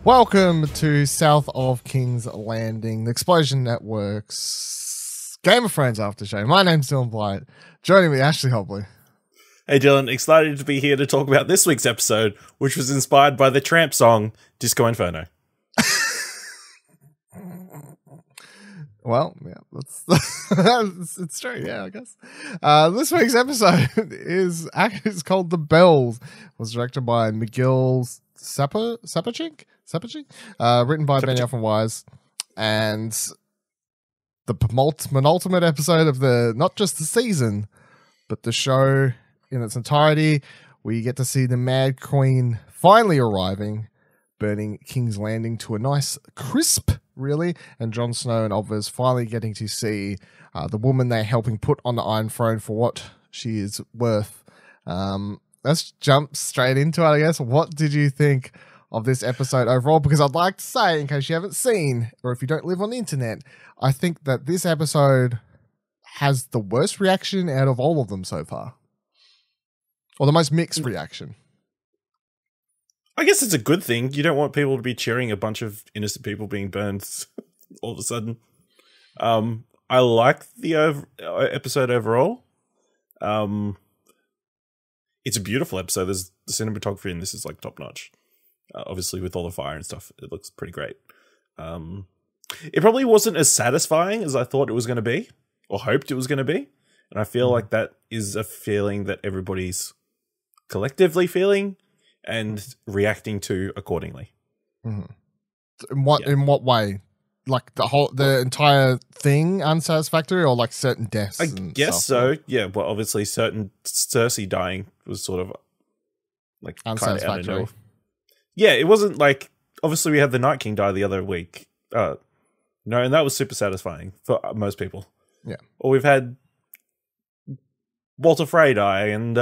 Welcome to South of King's Landing, the Explosion Network's Game of Thrones after show. My name's Dylan Blight. Joining me, Ashley Hobley. Hey Dylan, excited to be here to talk about this week's episode, which was inspired by the Tramp song Disco Inferno. Well, yeah, it's true. Yeah, I guess. This week's episode is called The Bells. It was directed by McGill Sapachink, written by Ben Wise, and the penultimate episode of not just the season, but the show in its entirety. We get to see the Mad Queen finally arriving, burning King's Landing to a nice crisp, really, and Jon Snow and Obvious finally getting to see the woman they're helping put on the Iron Throne for what she is worth. Let's jump straight into it, I guess. What did you think of this episode overall? Because I'd like to say, in case you haven't seen, or if you don't live on the internet, I think that this episode has the worst reaction out of all of them so far. Or the most mixed reaction. I guess it's a good thing. You don't want people to be cheering a bunch of innocent people being burned all of a sudden. I like the episode overall. It's a beautiful episode. There's the cinematography in this is like top notch. Obviously, with all the fire and stuff, it looks pretty great. It probably wasn't as satisfying as I thought it was going to be, or hoped it was going to be. And I feel like that is a feeling that everybody's collectively feeling and reacting to accordingly. Mm-hmm. In what way? Like the entire thing unsatisfactory, or like certain deaths? I guess so. Yeah. Well, obviously, certain Cersei dying was sort of like unsatisfactory. Yeah, it wasn't like, obviously we had the Night King die the other week. No, and that was super satisfying for most people. Yeah. Or we've had Walter Frey die and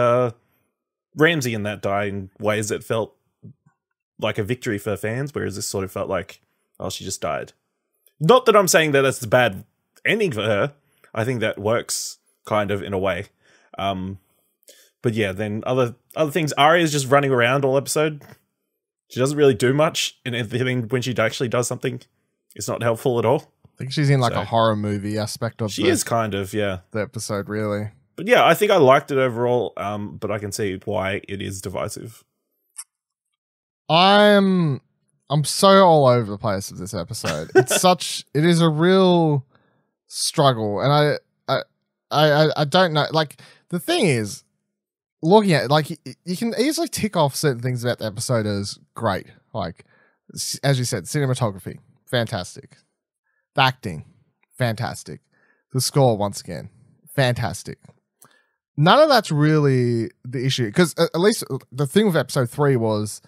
Ramsay in that die in ways that felt like a victory for fans, whereas this sort of felt like, oh, she just died. Not that I'm saying that that's a bad ending for her. I think that works kind of in a way. But yeah, then other things. Arya's just running around all episode. She doesn't really do much, and when she actually does something, it's not helpful at all. I think she's in like a horror movie aspect of she is kind of, yeah. The episode, really. But yeah, I think I liked it overall, but I can see why it is divisive. I'm so all over the place with this episode. It is a real struggle, and I don't know. Like, the thing is, looking at it, like, you can easily tick off certain things about the episode as great. Like, as you said, cinematography, fantastic. The acting, fantastic. The score, once again, fantastic. None of that's really the issue, because at least the thing with episode 3 was,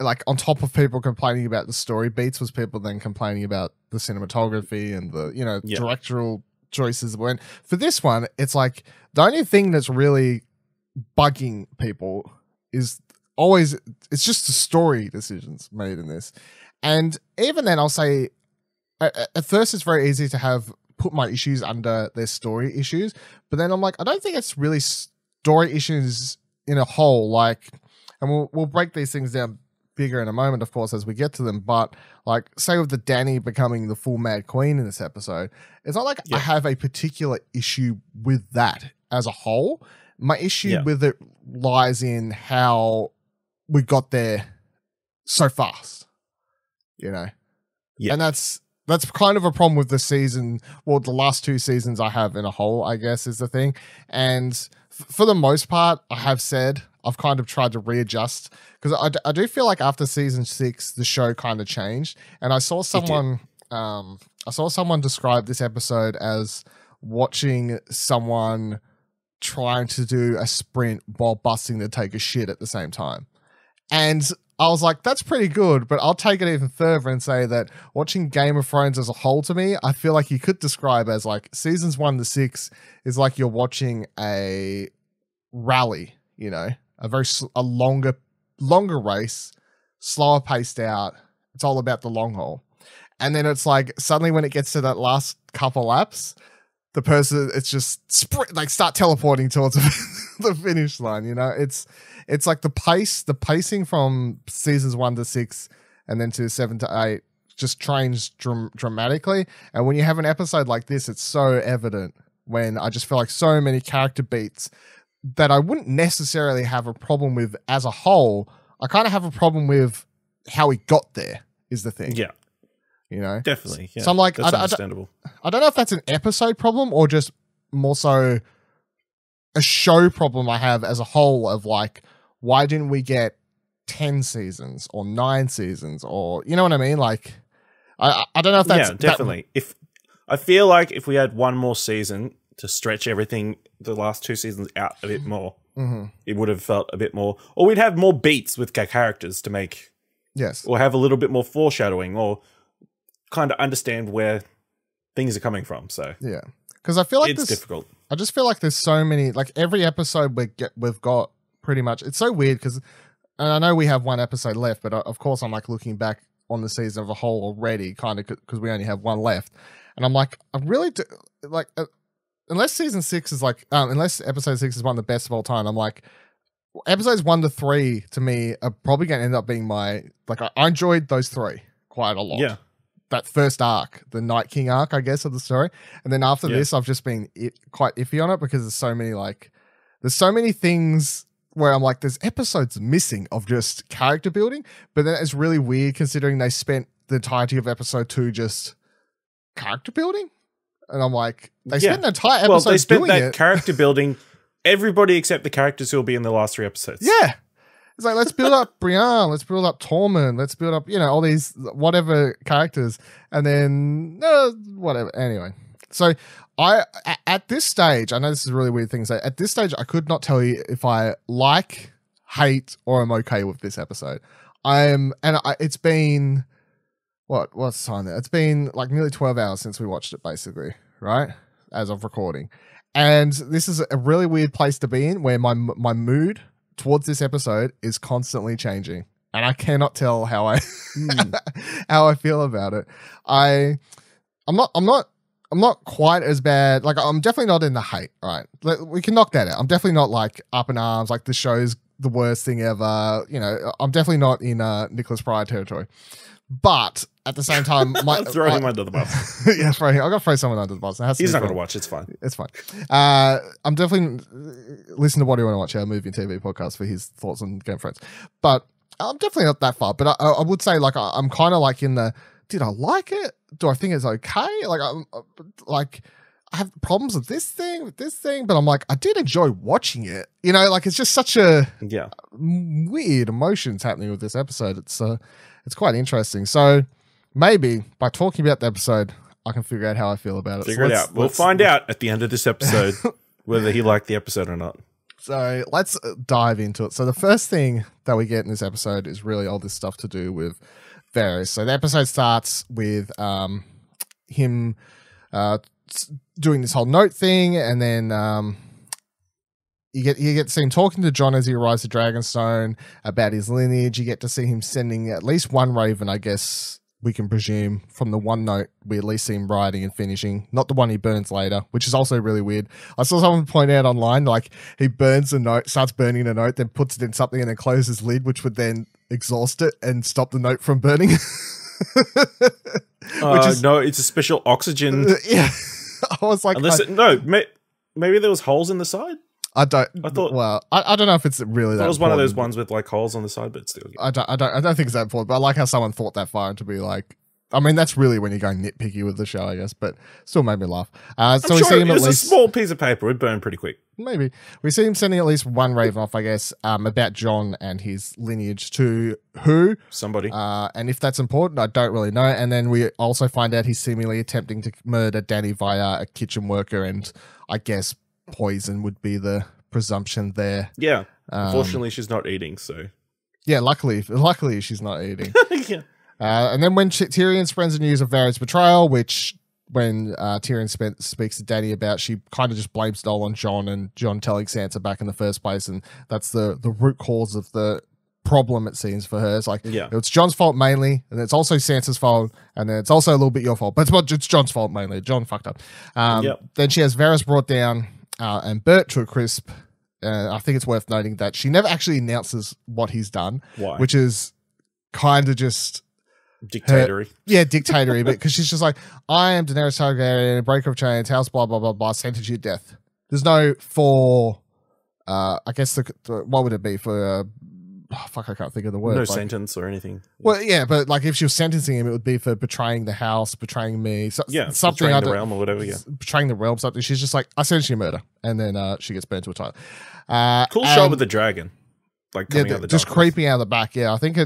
like, on top of people complaining about the story beats, was people then complaining about the cinematography and the, directorial choices. When for this one, it's like the only thing that's really bugging people is always, it's just the story decisions made in this. And even then, I'll say at first it's very easy to put my issues under their story issues, but then I'm like, I don't think it's really story issues in a whole. Like, and we'll break these things down bigger in a moment, of course, as we get to them. But like, say with the Dany becoming the full Mad Queen in this episode, it's not like I have a particular issue with that as a whole. My issue with it lies in how we got there so fast, and that's kind of a problem with the season. Well, the last 2 seasons I have in a whole, I guess, is the thing. And for the most part, I have said I've kind of tried to readjust, because I do feel like after season 6, the show kind of changed. And I saw someone describe this episode as watching someone trying to do a sprint while busting to take a shit at the same time. And I was like, that's pretty good, but I'll take it even further and say that watching Game of Thrones as a whole, to me, I feel like you could describe as like seasons 1 to 6 is like you're watching a rally, a longer race, slower paced out. It's all about the long haul. And then it's like suddenly when it gets to that last couple laps, the person, it's just start teleporting towards the finish line. It's like the pacing from seasons 1 to 6 and then to 7 to 8 just trains dramatically. And when you have an episode like this, it's so evident when I just feel like so many character beats that I wouldn't necessarily have a problem with as a whole. I kind of have a problem with how he got there is the thing. Yeah. You know? Definitely. Yeah. So I'm like, that's understandable. I don't know if that's an episode problem or just more so a show problem I have as a whole of like, why didn't we get 10 seasons or 9 seasons or, you know what I mean? Like, I don't know if that's... Yeah, definitely. If I feel like if we had one more season to stretch everything, the last 2 seasons out a bit more, it would have felt a bit more... Or we'd have more beats with characters to make... Yes. Or have a little bit more foreshadowing or kind of understand where things are coming from. So yeah. Because I feel like it's difficult. I just feel like there's so many... Like, every episode we've got pretty much... It's so weird because... And I know we have one episode left, but of course I'm like looking back on the season of a whole already, kind of because we only have one left. And I'm like, I really do, like, unless season 6 is like, unless episode 6 is one of the best of all time, I'm like, episodes 1 to 3 to me are probably going to end up being my, like, I enjoyed those 3 quite a lot. Yeah. That first arc, the Night King arc, I guess, of the story. And then after this, I've just been quite iffy on it because there's so many things where I'm like, there's episodes missing of just character building, but then it's really weird considering they spent the entirety of episode 2 just character building. And I'm like, they spent the entire episode Well, they spent doing that it. character building everybody except the characters who will be in the last 3 episodes. Yeah. It's like, let's build up Brienne, let's build up Tormund, let's build up, all these whatever characters, and then whatever. Anyway. So at this stage, I know this is a really weird thing to say. At this stage, I could not tell you if I like, hate, or am okay with this episode. It's been what's the time there? It's been like nearly 12 hours since we watched it, basically, right? As of recording, and this is a really weird place to be in, where my mood towards this episode is constantly changing, and I cannot tell how I how I feel about it. I'm not quite as bad. Like, I'm definitely not in the hate, right? We can knock that out. I'm definitely not like up in arms, like the show's the worst thing ever. I'm definitely not in Nicholas Pryor territory. But at the same time, throw him under the bus. Yeah, I'm going to throw someone under the bus. He's not going to watch. It's fine. It's fine. I'm definitely listen to What Do You Want to Watch, our movie and TV podcast, for his thoughts on Game of Thrones. But I'm definitely not that far. But I would say, like, I'm kind of like in the, did I like it? Do I think it's okay? Like, I have problems with this thing, but I'm like, I did enjoy watching it. Like, it's just such a weird emotions happening with this episode. It's quite interesting. So maybe by talking about the episode, I can figure out how I feel about it. Figure it out. We'll find out at the end of this episode whether he liked the episode or not. So let's dive into it. So the first thing that we get in this episode is really all this stuff to do with Varys. So the episode starts with him doing this whole note thing, and then you get to see him talking to Jon as he arrives at Dragonstone about his lineage. You get to see him sending at least one raven, I guess we can presume, from the one note we at least see him writing and finishing, not the one he burns later, which is also really weird. I saw someone point out online, like, he burns a note, starts burning the note, then puts it in something and then closes his lid, which would then exhaust it and stop the note from burning. No, it's a special oxygen. Yeah. I was like, maybe there was holes in the side. I don't know if it's really that. It was one of those ones with like holes on the side, but still. I don't think it's that important. But I like how someone thought that far to be like, I mean, that's really when you're going nitpicky with the show, I guess. But still made me laugh. So we see him at least a small piece of paper. It'd burn pretty quick. Maybe we see him sending at least one raven off, I guess, about Jon and his lineage to who? Somebody. And if that's important, I don't really know. And then we also find out he's seemingly attempting to murder Dany via a kitchen worker, and I guess poison would be the presumption there. Yeah. Unfortunately, she's not eating, so. Yeah, luckily she's not eating. Yeah. And then when Tyrion spreads the news of Varys' betrayal, which when Tyrion speaks to Dany about, she kind of just blames it all on Jon, and Jon telling Sansa back in the first place, and that's the root cause of the problem, it seems, for her. It's like, it's Jon's fault mainly, and it's also Sansa's fault, and then it's also a little bit your fault, but it's Jon's fault mainly. Jon fucked up. Then she has Varys brought down and burnt to a crisp. I think it's worth noting that she never actually announces what he's done. Why? Which is kind of just Dictatory. Dictatory, but because she's just like, I am Daenerys Targaryen, breaker of chains, house, blah, blah, blah, blah, sentence you to death. There's no for, I guess, what would it be for, fuck, I can't think of the word. No like, sentence or anything. Well, yeah, but like if she was sentencing him, it would be for betraying the house, betraying me, something. Betraying the realm or whatever, betraying the realm, something. She's just like, I sentence you to murder. And then she gets burnt to a toilet. Cool shot with the dragon. Like coming out the just darkness. creeping out the back. Yeah, I think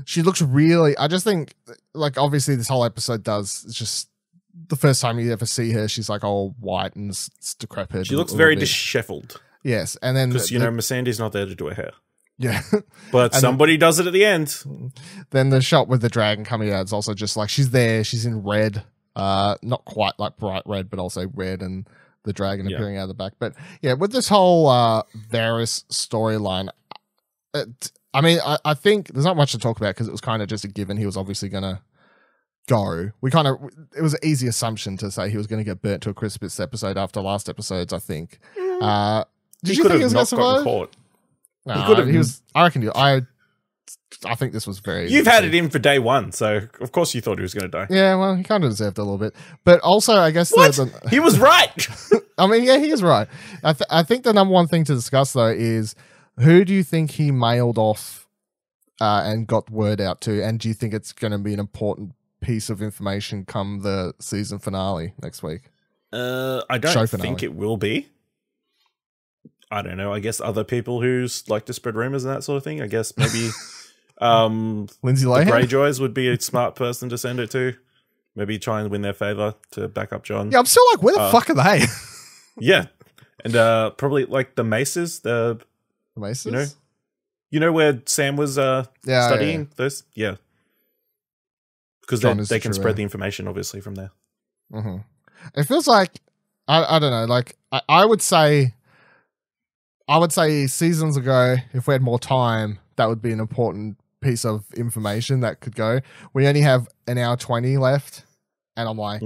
she looks really, I just think, like, obviously this whole episode does, it's just the first time you ever see her, she's like all white and decrepit. She looks very disheveled. Yes, and then because Missandei's not there to do her hair. Yeah, but somebody does it at the end. Then the shot with the dragon coming out is also just like she's there. She's in red, not quite like bright red, but also red, and the dragon appearing out of the back. But yeah, with this whole Varys storyline, I mean, I think there's not much to talk about because it was kind of just a given. He was obviously gonna go. It was an easy assumption to say he was going to get burnt to a crisp this episode after last episodes. I think. Did you think he was going to survive? Caught. No, he could have. He was. I reckon. I think this was very. You've had it in for day one, so of course you thought he was going to die. Yeah, well, he kind of deserved it a little bit, but also I guess he was right. I mean, yeah, he is right. I think the number one thing to discuss though is who do you think he mailed off and got word out to, and do you think it's going to be an important piece of information come the season finale next week? I don't think it will be. I don't know. I guess other people who like to spread rumors and that sort of thing. I guess maybe Lindsay Lohan? The Greyjoys would be a smart person to send it to. Maybe try and win their favor to back up Jon. Yeah, I'm still like, where the fuck are they? Yeah, and probably like the Maces. The Maces. You know where Sam was studying this. Yeah, because they can spread the information obviously from there. Mm-hmm. It feels like I don't know. Like I would say seasons ago, if we had more time, that would be an important piece of information that could go. We only have an hour 20 left, and I'm like,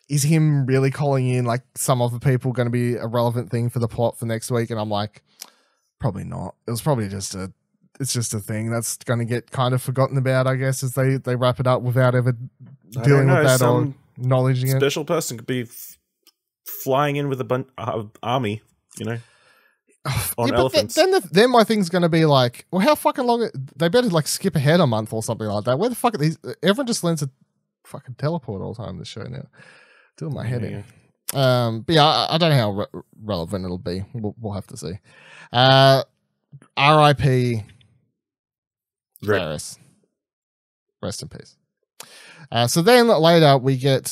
is him really calling in like some other people going to be a relevant thing for the plot for next week? And I'm like, probably not. It was probably just a thing that's going to get kind of forgotten about, I guess, as they wrap it up without ever dealing with that or acknowledging it. Special person could be flying in with a army, on elephants. Then my thing's going to be like, well, how fucking long? They better like skip ahead a month or something like that. Where the fuck are these? Everyone just learns to fucking teleport all the time in this show now. Doing my head in. But yeah, I don't know how relevant it'll be. We'll have to see. R.I.P. Varys. Rest in peace. So then later we get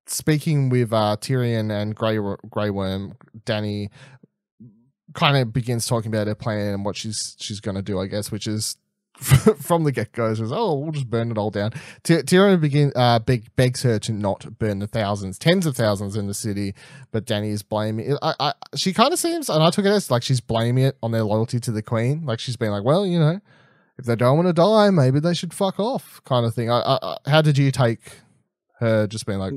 speaking with Tyrion and Grey Worm. Dany kind of begins talking about her plan and what she's going to do, I guess, which is from the get-go, says, we'll just burn it all down. Tyrion begs her to not burn the tens of thousands in the city, but Dany is blaming it. She kind of seems, and I took it as like she's blaming it on their loyalty to the queen. Like she's been like, well, if they don't want to die, maybe they should fuck off, kind of thing. How did you take her just being like,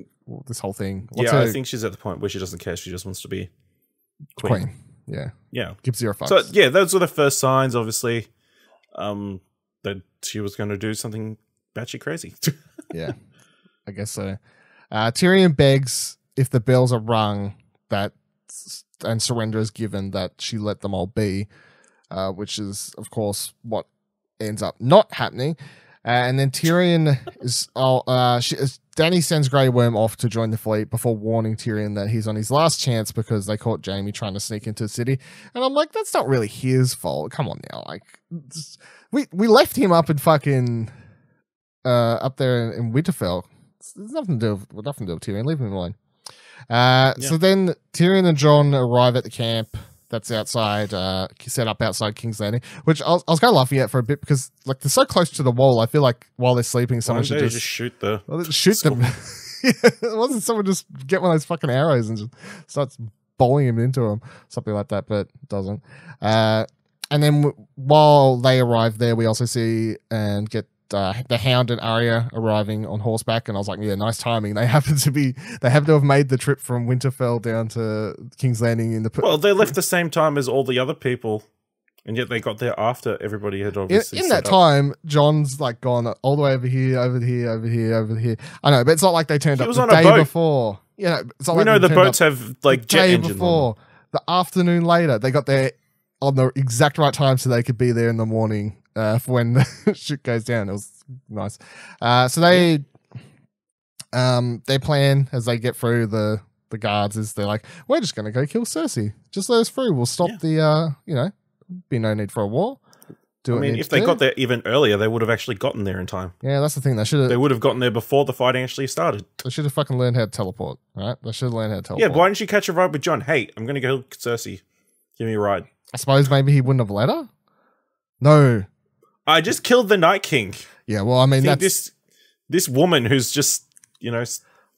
this whole thing? I think she's at the point where she doesn't care. She just wants to be queen. Yeah. Gives zero fucks. So those were the first signs, obviously, that she was going to do something batshit crazy. Yeah, I guess so. Tyrion begs if the bells are rung and surrender is given, that she let them all be, which is, of course, what ends up not happening. And then Tyrion Dany sends Grey Worm off to join the fleet before warning Tyrion that he's on his last chance because they caught Jaime trying to sneak into the city. And I'm like, that's not really his fault. Come on now. Like, we left him up in fucking up there in Winterfell. There's nothing to do with Tyrion. Leave him alone. So then Tyrion and Jon arrive at the camp that's outside, set up outside King's Landing, which I was kind of laughing at for a bit because like they're so close to the wall. I feel like while they're sleeping, someone should just shoot them. Wasn't someone just get one of those fucking arrows and just starts bowling him into them, something like that, but it doesn't. And then while they arrive there, we also see and get the Hound and Arya arriving on horseback, and I was like, yeah, nice timing. They happen to have made the trip from Winterfell down to King's Landing in the. Well, they left the same time as all the other people And yet they got there after everybody had obviously in that time, John's like gone all the way over here, over here, over here, over here. I know, but it's not like they turned up the day before. Yeah, it's not we like know the boats have like jet engines before. The afternoon later, they got there on the exact right time so they could be there in the morning for when the shit goes down. It was nice. So they their plan as they get through the guards is they're like, we're just gonna go kill Cersei. Just let us through. We'll stop the be no need for a war. If they got there even earlier, they would have actually gotten there in time. Yeah, that's the thing. They would have gotten there before the fighting actually started. They should have fucking learned how to teleport, right? They should have learned how to teleport. Yeah, why didn't you catch a ride with John? Hey, I'm going to go Cersei. Give me a ride. I suppose maybe he wouldn't have let her? No. I just killed the Night King. Yeah, well, I mean, that's... This woman who's just,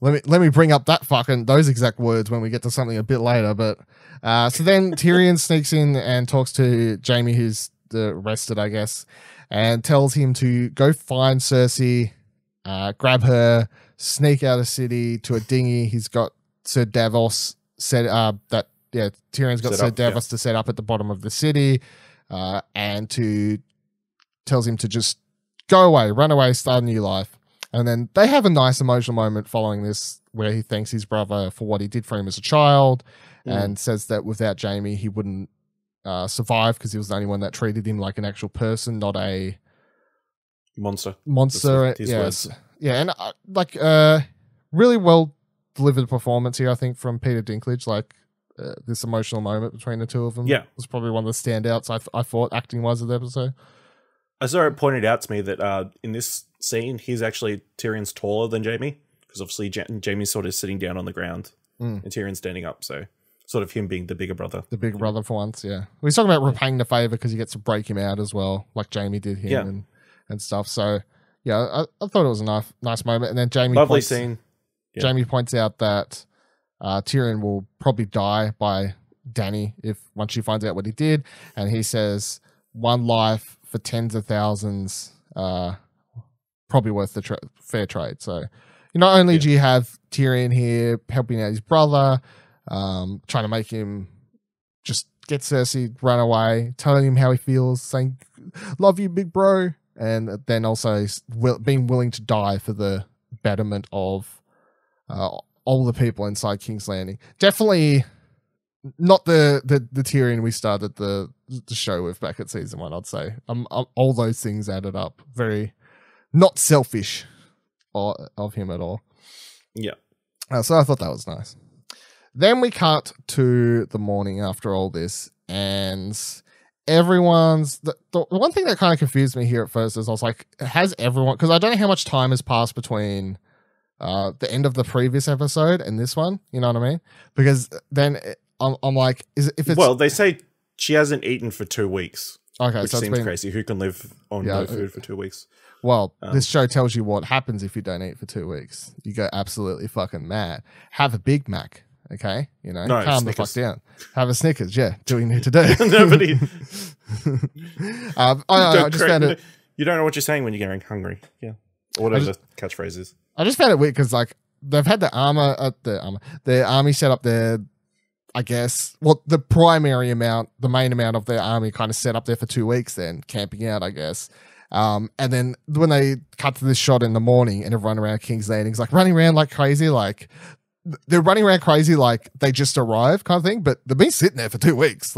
Let me bring up those exact words when we get to something a bit later. But so then Tyrion sneaks in and talks to Jaime, who's arrested, I guess, and tells him to go find Cersei, grab her, sneak out of the city to a dinghy. He's got Sir Davos Tyrion's got Sir Davos to set up at the bottom of the city, and tells him to just go away, run away, start a new life. And then they have a nice emotional moment following this where he thanks his brother for what he did for him as a child and says that without Jaime, he wouldn't survive because he was the only one that treated him like an actual person, not a monster. Yes. Yeah. And really well delivered performance here, I think, from Peter Dinklage. This emotional moment between the two of them was probably one of the standouts, I thought, acting-wise of the episode. I saw it pointed out to me that in this scene, he's actually Tyrion's taller than Jaime, because obviously Jaime's sort of sitting down on the ground and Tyrion's standing up, so sort of him being the bigger brother. The bigger brother for once, yeah. He's talking about repaying the favor because he gets to break him out as well, like Jaime did him and stuff. So, yeah, I thought it was a nice moment. And then Jaime scene. Yeah. Jaime points out that Tyrion will probably die by Dany once she finds out what he did, and he says one life for tens of thousands, probably worth the fair trade. So, not only do you have Tyrion here helping out his brother, trying to make him just get Cersei, run away, telling him how he feels, saying, "Love you, big bro," and then also being willing to die for the betterment of all the people inside King's Landing. Definitely not the Tyrion we started the show with back at season 1, I'd say. All those things added up. Very not selfish of him at all. Yeah. So I thought that was nice. Then we cut to the morning after all this, and everyone's... The one thing that kind of confused me here at first is I was like, has everyone... Because I don't know how much time has passed between the end of the previous episode and this one, you know what I mean? Because then... I'm like, if it's... Well, they say she hasn't eaten for 2 weeks. Okay, which seems crazy. Who can live on no food for 2 weeks? Well, this show tells you what happens if you don't eat for 2 weeks. You go absolutely fucking mad. Have a Big Mac, okay? Calm the fuck down. Have a Snickers, yeah. Do what you need to do. Nobody... I just found it... You don't know what you're saying when you're getting hungry. Yeah. Or whatever the catchphrase is. I just found it weird because, they've had the army set up there. I guess, the main amount of their army kind of set up there for 2 weeks then, camping out, I guess. And then when they cut to this shot in the morning and everyone around King's Landing is running around like crazy, they're running around crazy like they just arrived kind of thing, but they've been sitting there for 2 weeks.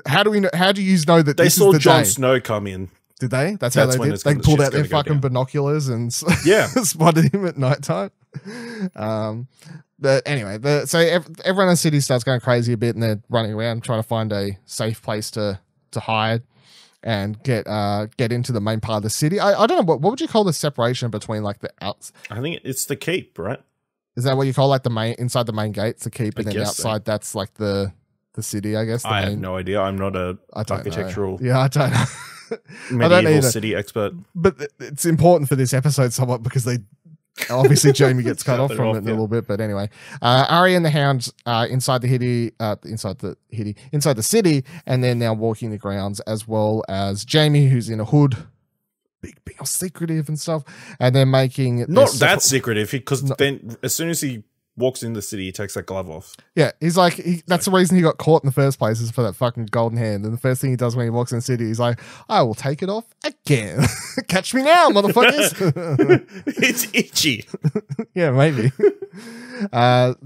How do you know that they saw is the Jon day? Snow come in? Did they? That's how they did? They pulled out their fucking binoculars and spotted him at nighttime. But anyway, so everyone in the city starts going crazy a bit, and they're running around trying to find a safe place to hide and get into the main part of the city. I don't know what would you call the separation between the outs? I think it's the keep, right? Is that what you call the main inside the main gates, the keep, and then outside that's the city? I guess. I have no idea. I'm not a architectural. Yeah, I don't know. Medieval city expert, but it's important for this episode somewhat because they. Obviously, Jaime gets cut off from it in a little bit, but anyway, Arya and the Hound inside the city, and they're now walking the grounds, as well as Jaime, who's in a hood, being all secretive and stuff, and they're making not that secretive because then as soon as he walks in the city, he takes that glove off. Yeah, he's like, that's the reason he got caught in the first place, is for that fucking golden hand. And the first thing he does when he walks in the city, he's like, I will take it off again. Catch me now, motherfuckers. It's itchy. Yeah, maybe.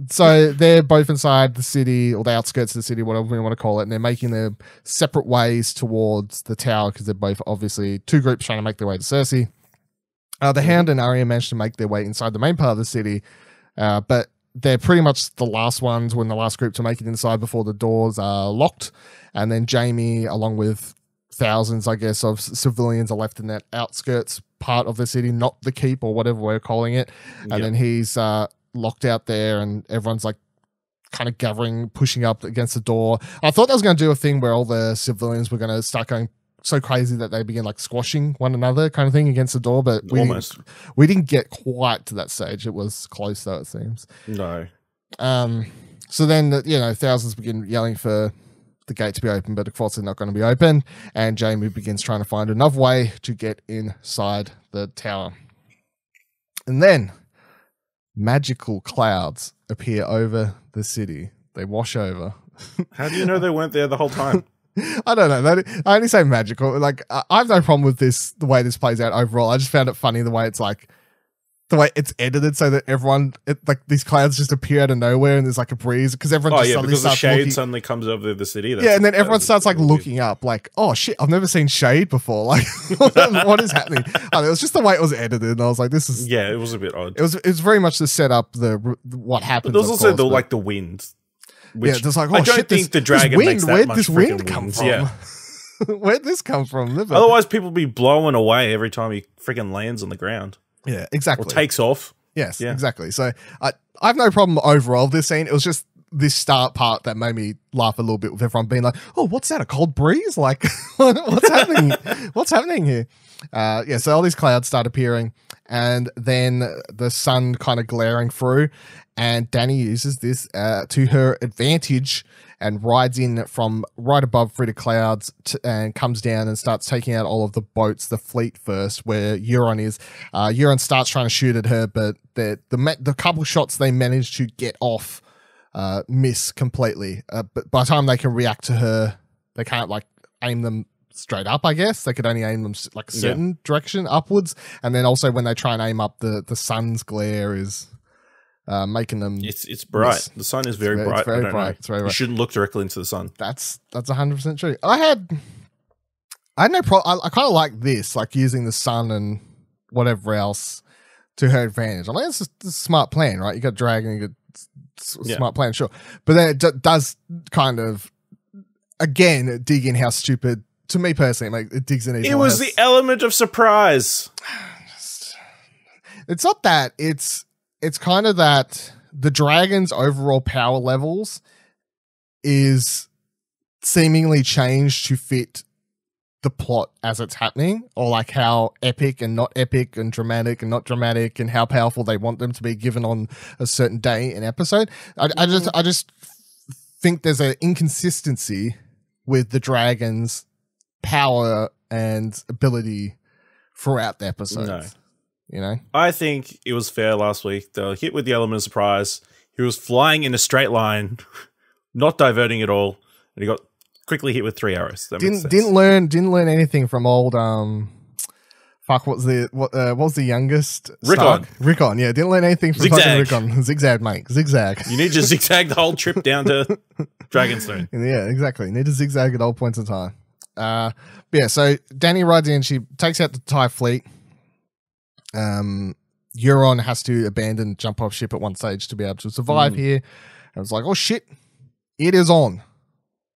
So they're both inside the city, or the outskirts of the city, whatever you want to call it, and they're making their separate ways towards the tower, because they're both obviously two groups trying to make their way to Cersei. The Hound and Arya managed to make their way inside the main part of the city, but they're pretty much the last ones, when the last group to make it inside before the doors are locked. And then Jaime, along with thousands, I guess, of civilians, are left in that outskirts part of the city, not the keep or whatever we're calling it. And then he's locked out there, and everyone's like kind of gathering, pushing up against the door. I thought that was going to do a thing where all the civilians were going to start going so crazy that they begin like squashing one another kind of thing against the door, but we didn't get quite to that stage. It was close though, it seems. No. So then, thousands begin yelling for the gate to be open, but of course they're not going to be open, and Jaime begins trying to find another way to get inside the tower. And then magical clouds appear over the city. They wash over. How do you know they weren't there the whole time? I don't know. I only say magical. Like, I have no problem with this, the way this plays out overall. I just found it funny the way it's like, the way it's edited so that everyone, like these clouds just appear out of nowhere, and there's like a breeze, because everyone just suddenly because the starts shade looking, suddenly comes over the city. and then everyone starts like looking up, like, oh shit, I've never seen shade before. Like, what is happening? It was just the way it was edited, and I was like, this is it was a bit odd. It was very much to set up what happens. But there's also the wind. Which there's like, oh, I don't shit, think the dragon makes that where'd much this wind come wind. from? Yeah. Where'd this come from? Otherwise, people be blowing away every time he freaking lands on the ground. Yeah, exactly. Or takes off. Yes, exactly. So I have no problem overall with this scene. It was just this start part that made me laugh a little bit, with everyone being like, oh, what's that? A cold breeze? Like, what's happening? What's happening here? So all these clouds start appearing, and then the sun kind of glaring through, and Dany uses this to her advantage and rides in from right above through the clouds and comes down and starts taking out all of the boats, the fleet first, where Euron is. Euron starts trying to shoot at her, but the couple shots they manage to get off miss completely. But by the time they can react to her, they can't like aim them straight up, I guess. They could only aim them like a certain direction upwards. And then also when they try and aim up, the sun's glare is making them. It's bright. Miss. The sun is very bright. It's very bright. It's very bright. You shouldn't look directly into the sun. That's 100% true. I had no problem. I kind of like this, like using the sun and whatever else to her advantage. I mean, it's a smart plan, right? You got dragon, you got smart plan, sure. But then it does kind of, again, dig in how stupid, to me personally, it digs in. It was the element of surprise. It's not that. It's kind of that the dragon's overall power levels is seemingly changed to fit the plot as it's happening, or like how epic and not epic and dramatic and not dramatic and how powerful they want them to be given on a certain day in episode. I just think there's an inconsistency with the dragon's power and ability throughout the episode. No. You know? I think it was fair last week. They were hit with the element of surprise. He was flying in a straight line, not diverting at all, and he got quickly hit with 3 arrows. Didn't learn anything from old what was the youngest? Rickon, yeah. Didn't learn anything from fucking Rickon. Zigzag, mate. Zigzag. You need to zigzag the whole trip down to Dragonstone. Yeah, exactly. You need to zigzag at all points in time. So Dany rides in, she takes out the TIE fleet. Euron has to jump off ship at one stage to be able to survive here. And it's like, oh shit, it is on,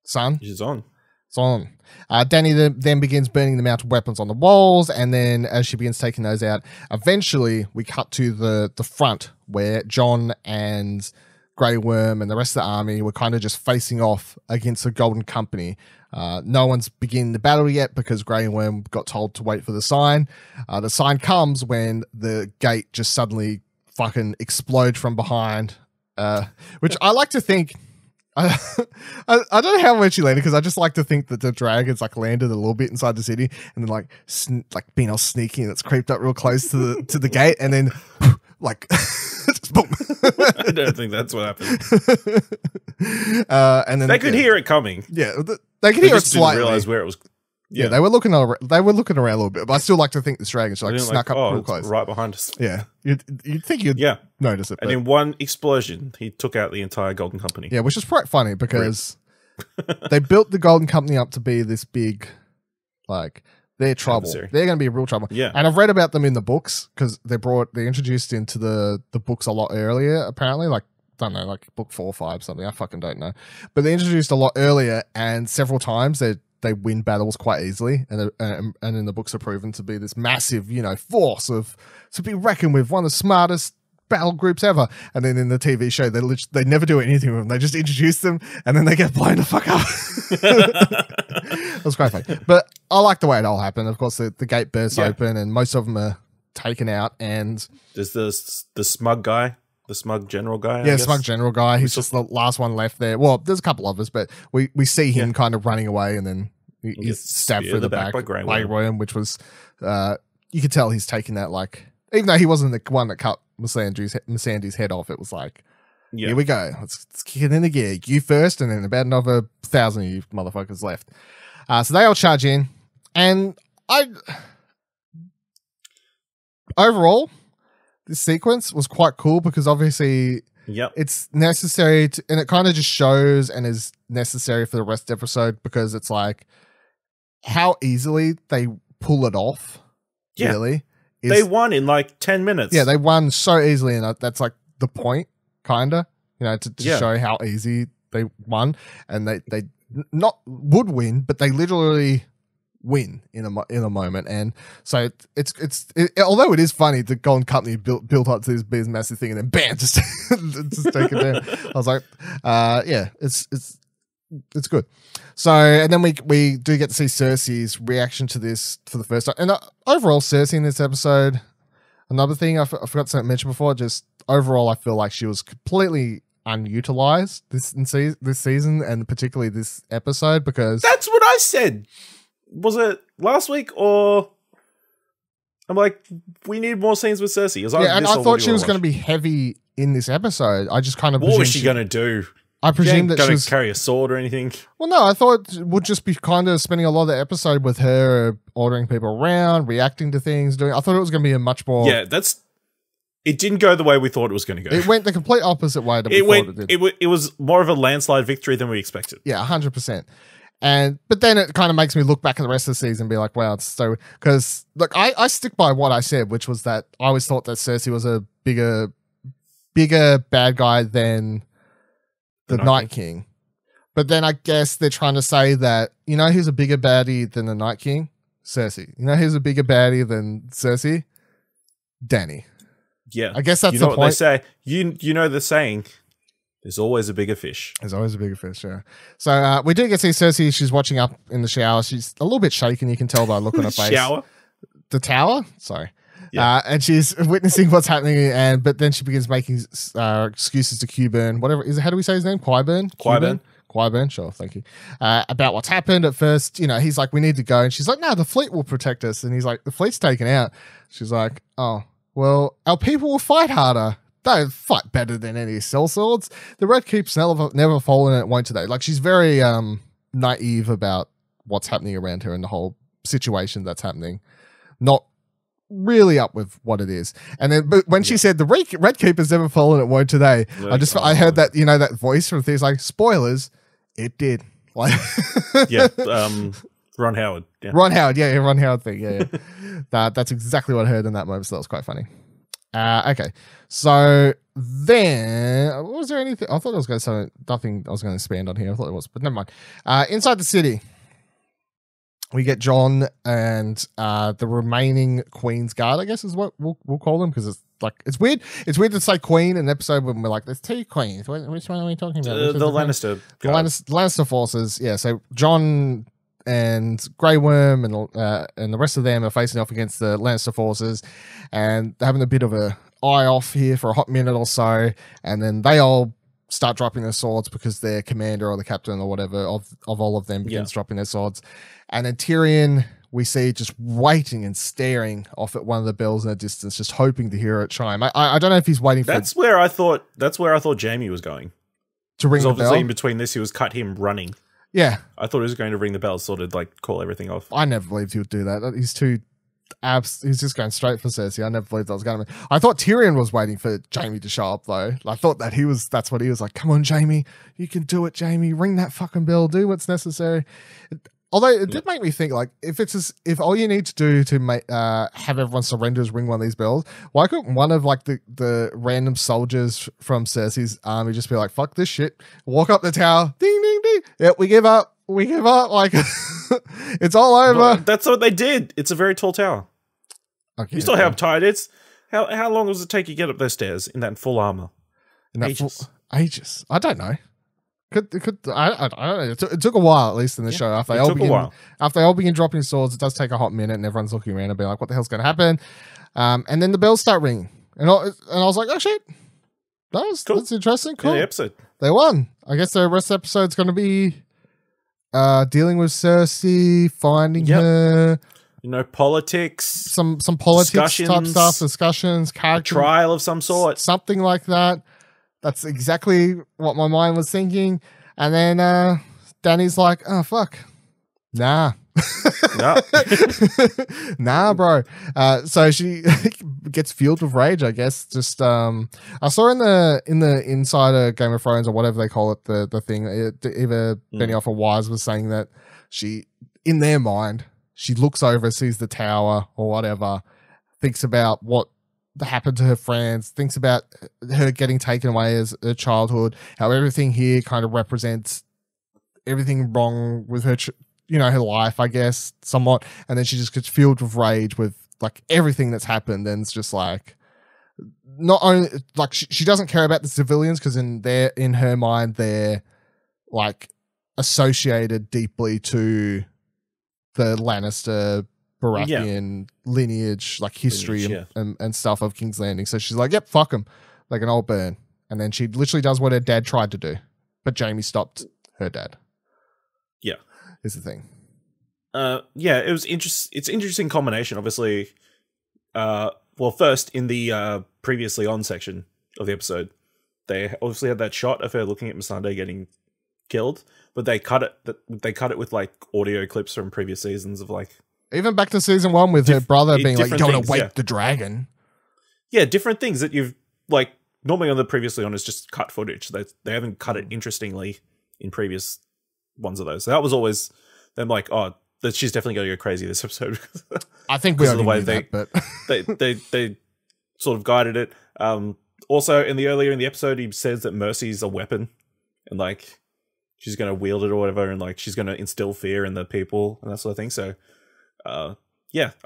son. It is on. It's on. Dany then begins burning the mounted weapons on the walls, and then as she begins taking those out, eventually we cut to the front where Jon and Grey Worm and the rest of the army were kind of just facing off against the Golden Company. No one's beginning the battle yet because Grey Worm got told to wait for the sign. The sign comes when the gate just suddenly fucking explodes from behind, which I like to think. I don't know how much he landed, because I just like to think that the dragons like landed a little bit inside the city and then like being all sneaky, and it's creeped up real close to the gate, and then like just boom. I don't think that's what happened. And then They could hear it coming. Yeah, they could They hear it just didn't slightly. realize where it was. Yeah, they were looking around a little bit, but I still like to think this dragon should like They didn't snuck up real it's close. right behind us. Yeah, you'd think you'd Yeah. notice it, And but, in one explosion, he took out the entire Golden Company. yeah, which is quite funny because they built the Golden Company up to be this big, like they're trouble. Adversary. They're going to be real trouble. Yeah. And I've read about them in the books because they introduced into the books a lot earlier. Apparently, like I don't know, like book 4 or 5 something. I fucking don't know, but they introduced a lot earlier, and several times they win battles quite easily, and in the books are proven to be this massive, force to be reckoned with, one of the smartest battle groups ever. And then in the TV show, they never do anything with them. They just introduce them, and then they get blown the fuck up. It was quite funny, but I like the way it all happened. Of course, the gate bursts open, and most of them are taken out. And There's the smug guy, the smug general guy. I yeah, guess. smug general guy. He's just the last one left there. Well, there's a couple of us, but we see him kind of running away, and then he's gets stabbed speared through the in the back back by Grey by Worm. Worm, which was you could tell he's taking that, like, even though he wasn't the one that cut Missandei's head off, it was like, Yeah. here we go, let's kick it into gear. You first, and then about another 1,000 of you motherfuckers left. So they all charge in, and overall, this sequence was quite cool because obviously Yep. it's necessary to, and it kind of just shows and is necessary for the rest of the episode because it's like how easily they pull it off. Yeah. Really, They won in like 10 minutes. yeah, they won so easily, and that's like the point, kind of, to Yeah. show how easy they won, and they not would win, but they literally win in a moment. And so it's although it is funny, the Golden Company built up to this big massive thing, and then bam, just take it down. I was like, yeah, it's good. So, and then we do get to see Cersei's reaction to this for the first time, and overall Cersei in this episode. Another thing I forgot to mention before, just overall, I feel like she was completely unutilized this season, and particularly this episode, because That's what I said. Was it last week or? I'm like, we need more scenes with Cersei. yeah, and I thought she was going to be heavy in this episode. I just kind of What was she going to do? I presume that she going was to carry a sword or anything. Well, no, I thought it would just be kind of spending a lot of the episode with her ordering people around, reacting to things, I thought it was going to be a much more. Yeah, it didn't go the way we thought it was going to go. It went the complete opposite way that we thought it did. It was more of a landslide victory than we expected. Yeah, 100%. But then it kind of makes me look back at the rest of the season and be like, wow, it's so, because look, I stick by what I said, which was that I always thought that Cersei was a bigger bad guy than the Night King. But then I guess they're trying to say that, who's a bigger baddie than the Night King? Cersei. Who's a bigger baddie than Cersei? Dany. Yeah. I guess that's you know the what point. they say. You know the saying, there's always a bigger fish. There's always a bigger fish, yeah. So we do get to see Cersei. She's watching up in the shower. She's a little bit shaken. You can tell by the look on her face. Shower? The tower? Sorry. Yeah. And she's witnessing what's happening, but then she begins making excuses to Qyburn, whatever is it, how do we say his name? Qyburn, sure, thank you. About what's happened. At first, he's like, we need to go, and she's like, no, the fleet will protect us, and he's like, the fleet's taken out. She's like, oh, well, our people will fight harder. They'll fight better than any sellswords. The Red Keep's never fallen, and it won't today. Like, she's very naive about what's happening around her and the whole situation that's happening. Not really up with what it is. And then but when she said the Red Keep has never fallen, it won't today, I heard that, that voice from things like, spoilers, it did. Like Yeah. Ron Howard. Yeah. Ron Howard thing. Yeah. That's exactly what I heard in that moment. So that was quite funny. Okay. So then, was there anything? I thought I was going to say nothing I was going to expand on here. I thought it was, but never mind. Inside the city, we get Jon and the remaining Queen's Guard, I guess is what we'll call them, because it's like, it's weird. It's weird to say Queen in an episode when we're like, there's 2 queens. Which one are we talking about? The Lannister. The Lannister forces. Yeah. So Jon and Grey Worm and the rest of them are facing off against the Lannister forces, and they're having a bit of a eye off here for a hot minute or so, and then they all start dropping their swords because their commander or the captain or whatever of all of them begins dropping their swords. And then Tyrion we see just waiting and staring off at one of the bells in the distance, just hoping to hear it chime. I don't know if he's waiting That's where I thought Jamie was going. to ring the Because obviously bell. in between this, he was cut him running. Yeah, I thought he was going to ring the bell, sort of like call everything off. I never believed he would do that. He's too he's just going straight for Cersei. I never believed that was going to be. I thought Tyrion was waiting for Jamie to show up though. I thought that that's what he was like. Come on, Jamie, you can do it, Jamie. Ring that fucking bell. Do what's necessary. Although it did make me think, like, if all you need to do to make have everyone surrender is ring one of these bells, why couldn't one of like the random soldiers from Cersei's army just be like, fuck this shit, walk up the tower, ding ding ding, yep, we give up, like it's all over. Well, that's what they did. It's a very tall tower. Okay, You saw how tight it is. How long does it take you to get up those stairs in that full armor? Ages. Ages. I don't know. I don't know. It took a while, at least in the show. After they all begin dropping swords, it does take a hot minute, and everyone's looking around and being like, "What the hell's going to happen?" And then the bells start ringing, and I was like, "Oh shit, that's interesting. Cool." In the episode. They won. I guess the rest of the episode's going to be dealing with Cersei, finding her, Politics, some politics type stuff, discussions, character trial of some sort, something like that. That's exactly what my mind was thinking. And then Danny's like, "Oh fuck, nah." No. Nah, bro. So she gets fueled with rage, I guess. Just I saw in the Insider Game of Thrones or whatever they call it, the thing, either Benioff or Wise was saying that she, in their mind, she looks over, sees the tower or whatever, thinks about what happened to her friends, thinks about her getting taken away as a childhood, how everything here kind of represents everything wrong with her her life, I guess, somewhat. And then she just gets filled with rage with like everything that's happened, and it's just like, not only like she doesn't care about the civilians because in her mind they're like associated deeply to the Lannister Baratheon lineage, like history and stuff of King's Landing. So she's like, "Yep, fuck them, like an old burn." And then she literally does what her dad tried to do, but Jamie stopped her dad. Yeah. Is the thing. It was it's interesting combination, obviously. First in the previously on section of the episode, they obviously had that shot of her looking at Missandei getting killed, but they cut it with like audio clips from previous seasons of like, even back to season 1 with her brother being like, "You don't want to wake the dragon." Yeah, different things that you've like normally on the previously on is just cut footage. They haven't cut it interestingly in previous ones of those. So that was always them like, "Oh, she's definitely going to go crazy this episode." I think we already knew that, but they sort of guided it. Also, earlier in the episode, he says that Mercy's a weapon, and like she's going to wield it or whatever, and like she's going to instill fear in the people and that sort of thing. So, I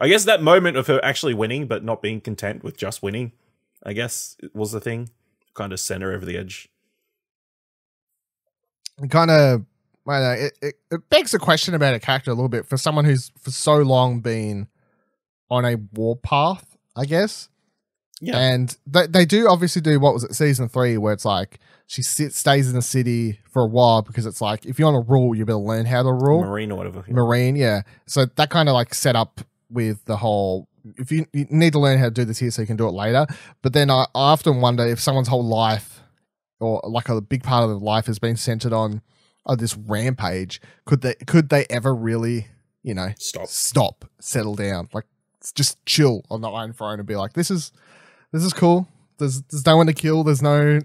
guess that moment of her actually winning, but not being content with just winning, I guess it was the thing, kind of sent her over the edge. Kind of. It begs a question about a character a little bit for someone who's for so long been on a war path, I guess. Yeah. And they do obviously do, what was it, season 3, where it's like she stays in the city for a while because it's like, if you want to rule, you better learn how to rule. Marine or whatever. Yeah. Marine, yeah. So that kind of like set up with the whole, if you need to learn how to do this here so you can do it later. But then I often wonder if someone's whole life or like a big part of their life has been centered on this rampage, could they ever really, stop, settle down, like just chill on the Iron Throne and be like, this is cool. There's no one to kill. There's no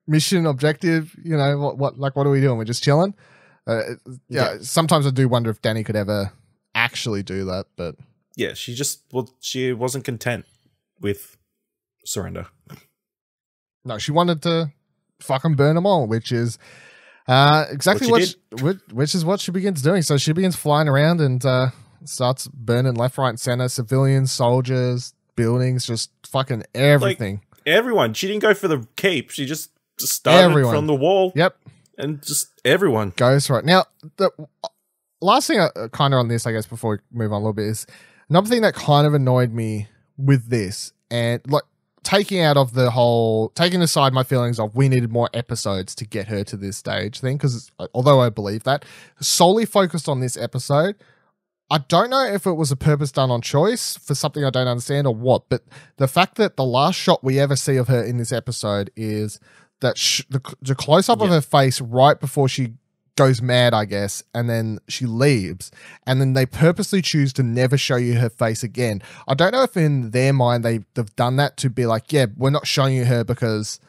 mission objective. What are we doing? We're just chilling. Sometimes I do wonder if Dany could ever actually do that, but yeah, she wasn't content with surrender. No, she wanted to fucking burn them all, which is exactly which is what she begins doing. So she begins flying around and starts burning left, right, and center, civilians, soldiers, buildings, just fucking everything. Like, everyone. She didn't go for the keep. She just started from the wall. Yep. And just everyone goes for it. Now, the last thing kind of on this, I guess, before we move on a little bit, is another thing that kind of annoyed me with this, and like taking aside my feelings of we needed more episodes to get her to this stage thing, because although I believe that, solely focused on this episode, I don't know if it was a purpose done on choice for something I don't understand or what, but the fact that the last shot we ever see of her in this episode is that the close-up of her face right before she goes mad, I guess, and then she leaves, and then they purposely choose to never show you her face again. I don't know if in their mind they've done that to be like, yeah, we're not showing you her because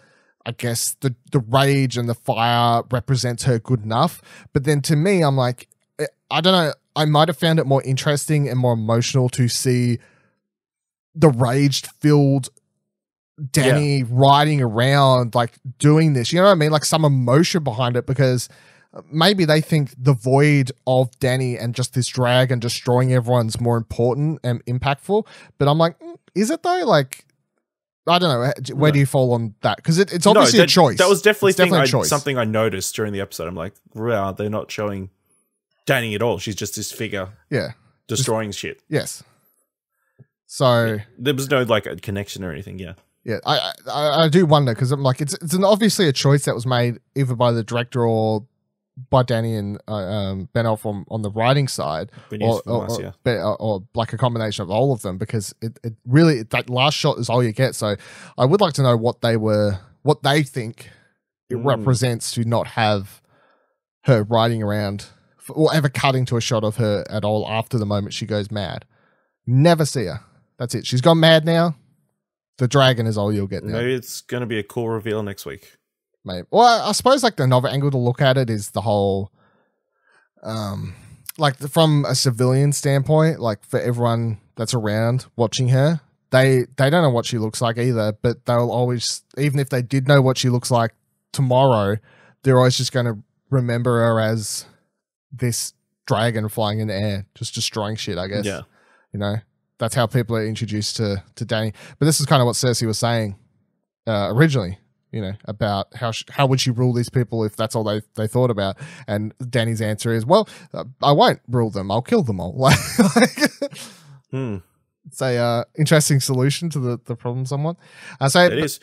I guess the rage and the fire represents her good enough. But then to me, I'm like, I don't know, I might have found it more interesting and more emotional to see the rage-filled Danny riding around, like doing this, you know what I mean? Like some emotion behind it, because maybe they think the void of Danny and just this drag and destroying everyone's more important and impactful. But I'm like, is it though? Like, I don't know. Where do you fall on that? Because it's obviously a choice. That was definitely a choice. Something I noticed during the episode. I'm like, wow, they're not showing Danny at all. She's just this figure. Yeah. Destroying shit. Yes. So there was no like a connection or anything. Yeah. Yeah. I do wonder, because I'm like, it's obviously a choice that was made either by the director or by Danny and Benioff on the writing side, or like a combination of all of them, because it really, that last shot is all you get. So I would like to know what they think it represents to not have her riding around or ever cutting to a shot of her at all after the moment she goes mad. Never see her. That's it. She's gone mad now. The dragon is all you'll get now. Maybe it's going to be a cool reveal next week. Maybe. Well, I suppose like another angle to look at it is the whole, like from a civilian standpoint, like for everyone that's around watching her, they don't know what she looks like either, but they'll always, even if they did know what she looks like tomorrow, they're always just going to remember her as this dragon flying in the air, just destroying shit, I guess. Yeah. You know, that's how people are introduced to Danny. But this is kind of what Cersei was saying originally. You know, about how would she rule these people if that's all they thought about? And Danny's answer is, well, I won't rule them. I'll kill them all. It's a interesting solution to the problem somewhat. So it is.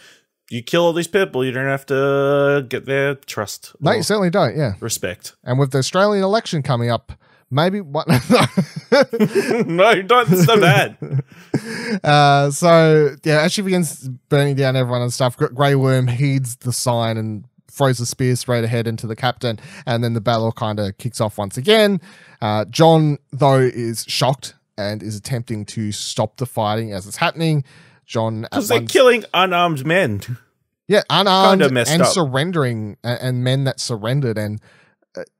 You kill all these people, you don't have to get their trust. No, you certainly don't, yeah. Respect. And with the Australian election coming up, maybe what? No, don't. It's so bad. So yeah, as she begins burning down everyone and stuff, Grey Worm heeds the sign and throws the spear straight ahead into the captain, and then the battle kind of kicks off once again. Jon, though, is shocked and is attempting to stop the fighting as it's happening. Jon, because they're killing unarmed men. Yeah, unarmed and up. surrendering, and men that surrendered, and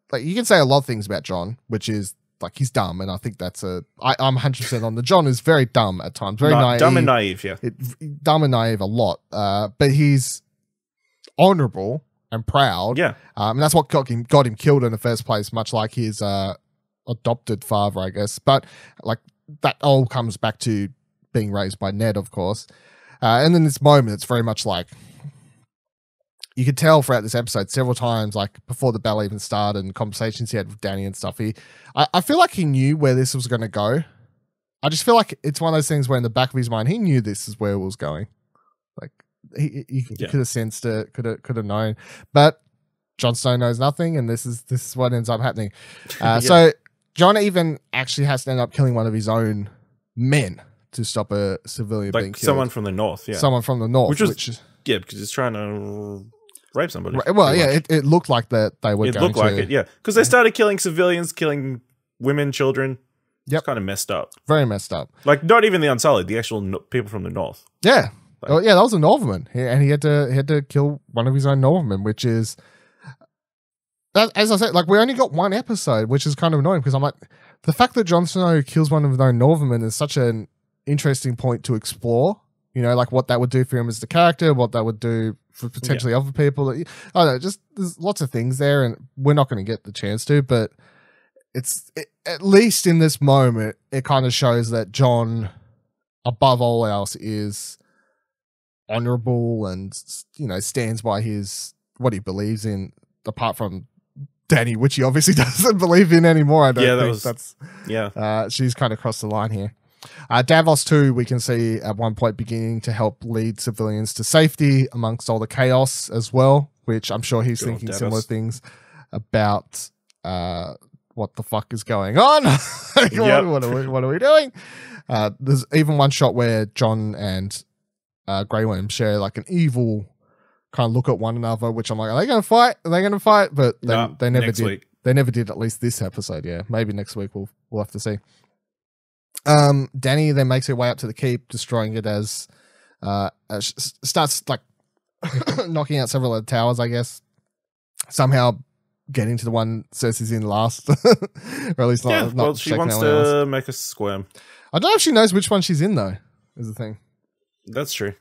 like you can say a lot of things about Jon, which is like he's dumb, and I think that's I'm 100% on the Jon is very dumb at times, very naive, dumb and naive, yeah, dumb and naive a lot. But he's honorable and proud, yeah, and that's what got him killed in the first place, much like his adopted father, I guess. But like that all comes back to being raised by Ned, of course. And in this moment, it's very much like you could tell throughout this episode several times, like before the battle even started and conversations he had with Danny and stuff. I feel like he knew where this was going to go. I just feel like it's one of those things where in the back of his mind, he knew this is where it was going. Like he could have sensed it, could have known, but Jon Snow knows nothing. And this is what ends up happening. So Jon even actually has to end up killing one of his own men to stop a civilian being killed. Someone from the north, yeah. Someone from the north. Which is because he's trying to rape somebody. Well, yeah, it looked like that they were going to. It looked like it, yeah. Because they started killing civilians, killing women, children. Yep. It's kind of messed up. Very messed up. Like, not even the Unsullied, the actual people from the north. Yeah. Like, yeah, that was a Northman. And he had to kill one of his own Northmen, which is... As I said, like, we only got one episode, which is kind of annoying, because I'm like, the fact that Jon Snow kills one of his own Northmen is such an interesting point to explore. You know, like what that would do for him as the character, what that would do for potentially other people. I don't know, just there's lots of things there, and we're not going to get the chance to, but at least in this moment, it kind of shows that Jon, above all else, is honorable and, you know, stands by what he believes in, apart from Danny, which he obviously doesn't believe in anymore. I don't think she's kind of crossed the line here. Davos too, we can see at one point beginning to help lead civilians to safety amongst all the chaos as well, which I'm sure he's thinking similar things about what the fuck is going on? What are we doing? There's even one shot where John and Grey Worm share like an evil kind of look at one another, which I'm like, are they going to fight? Are they going to fight? But they never did. Week. They never did, at least this episode. Yeah, maybe next week we'll have to see. Danny then makes her way up to the keep, destroying it as starts like knocking out several of the towers, I guess. Somehow getting to the one Cersei's in last. Or at least not. Well, she wants to make us squirm. I don't know if she knows which one she's in, though, is the thing. That's true.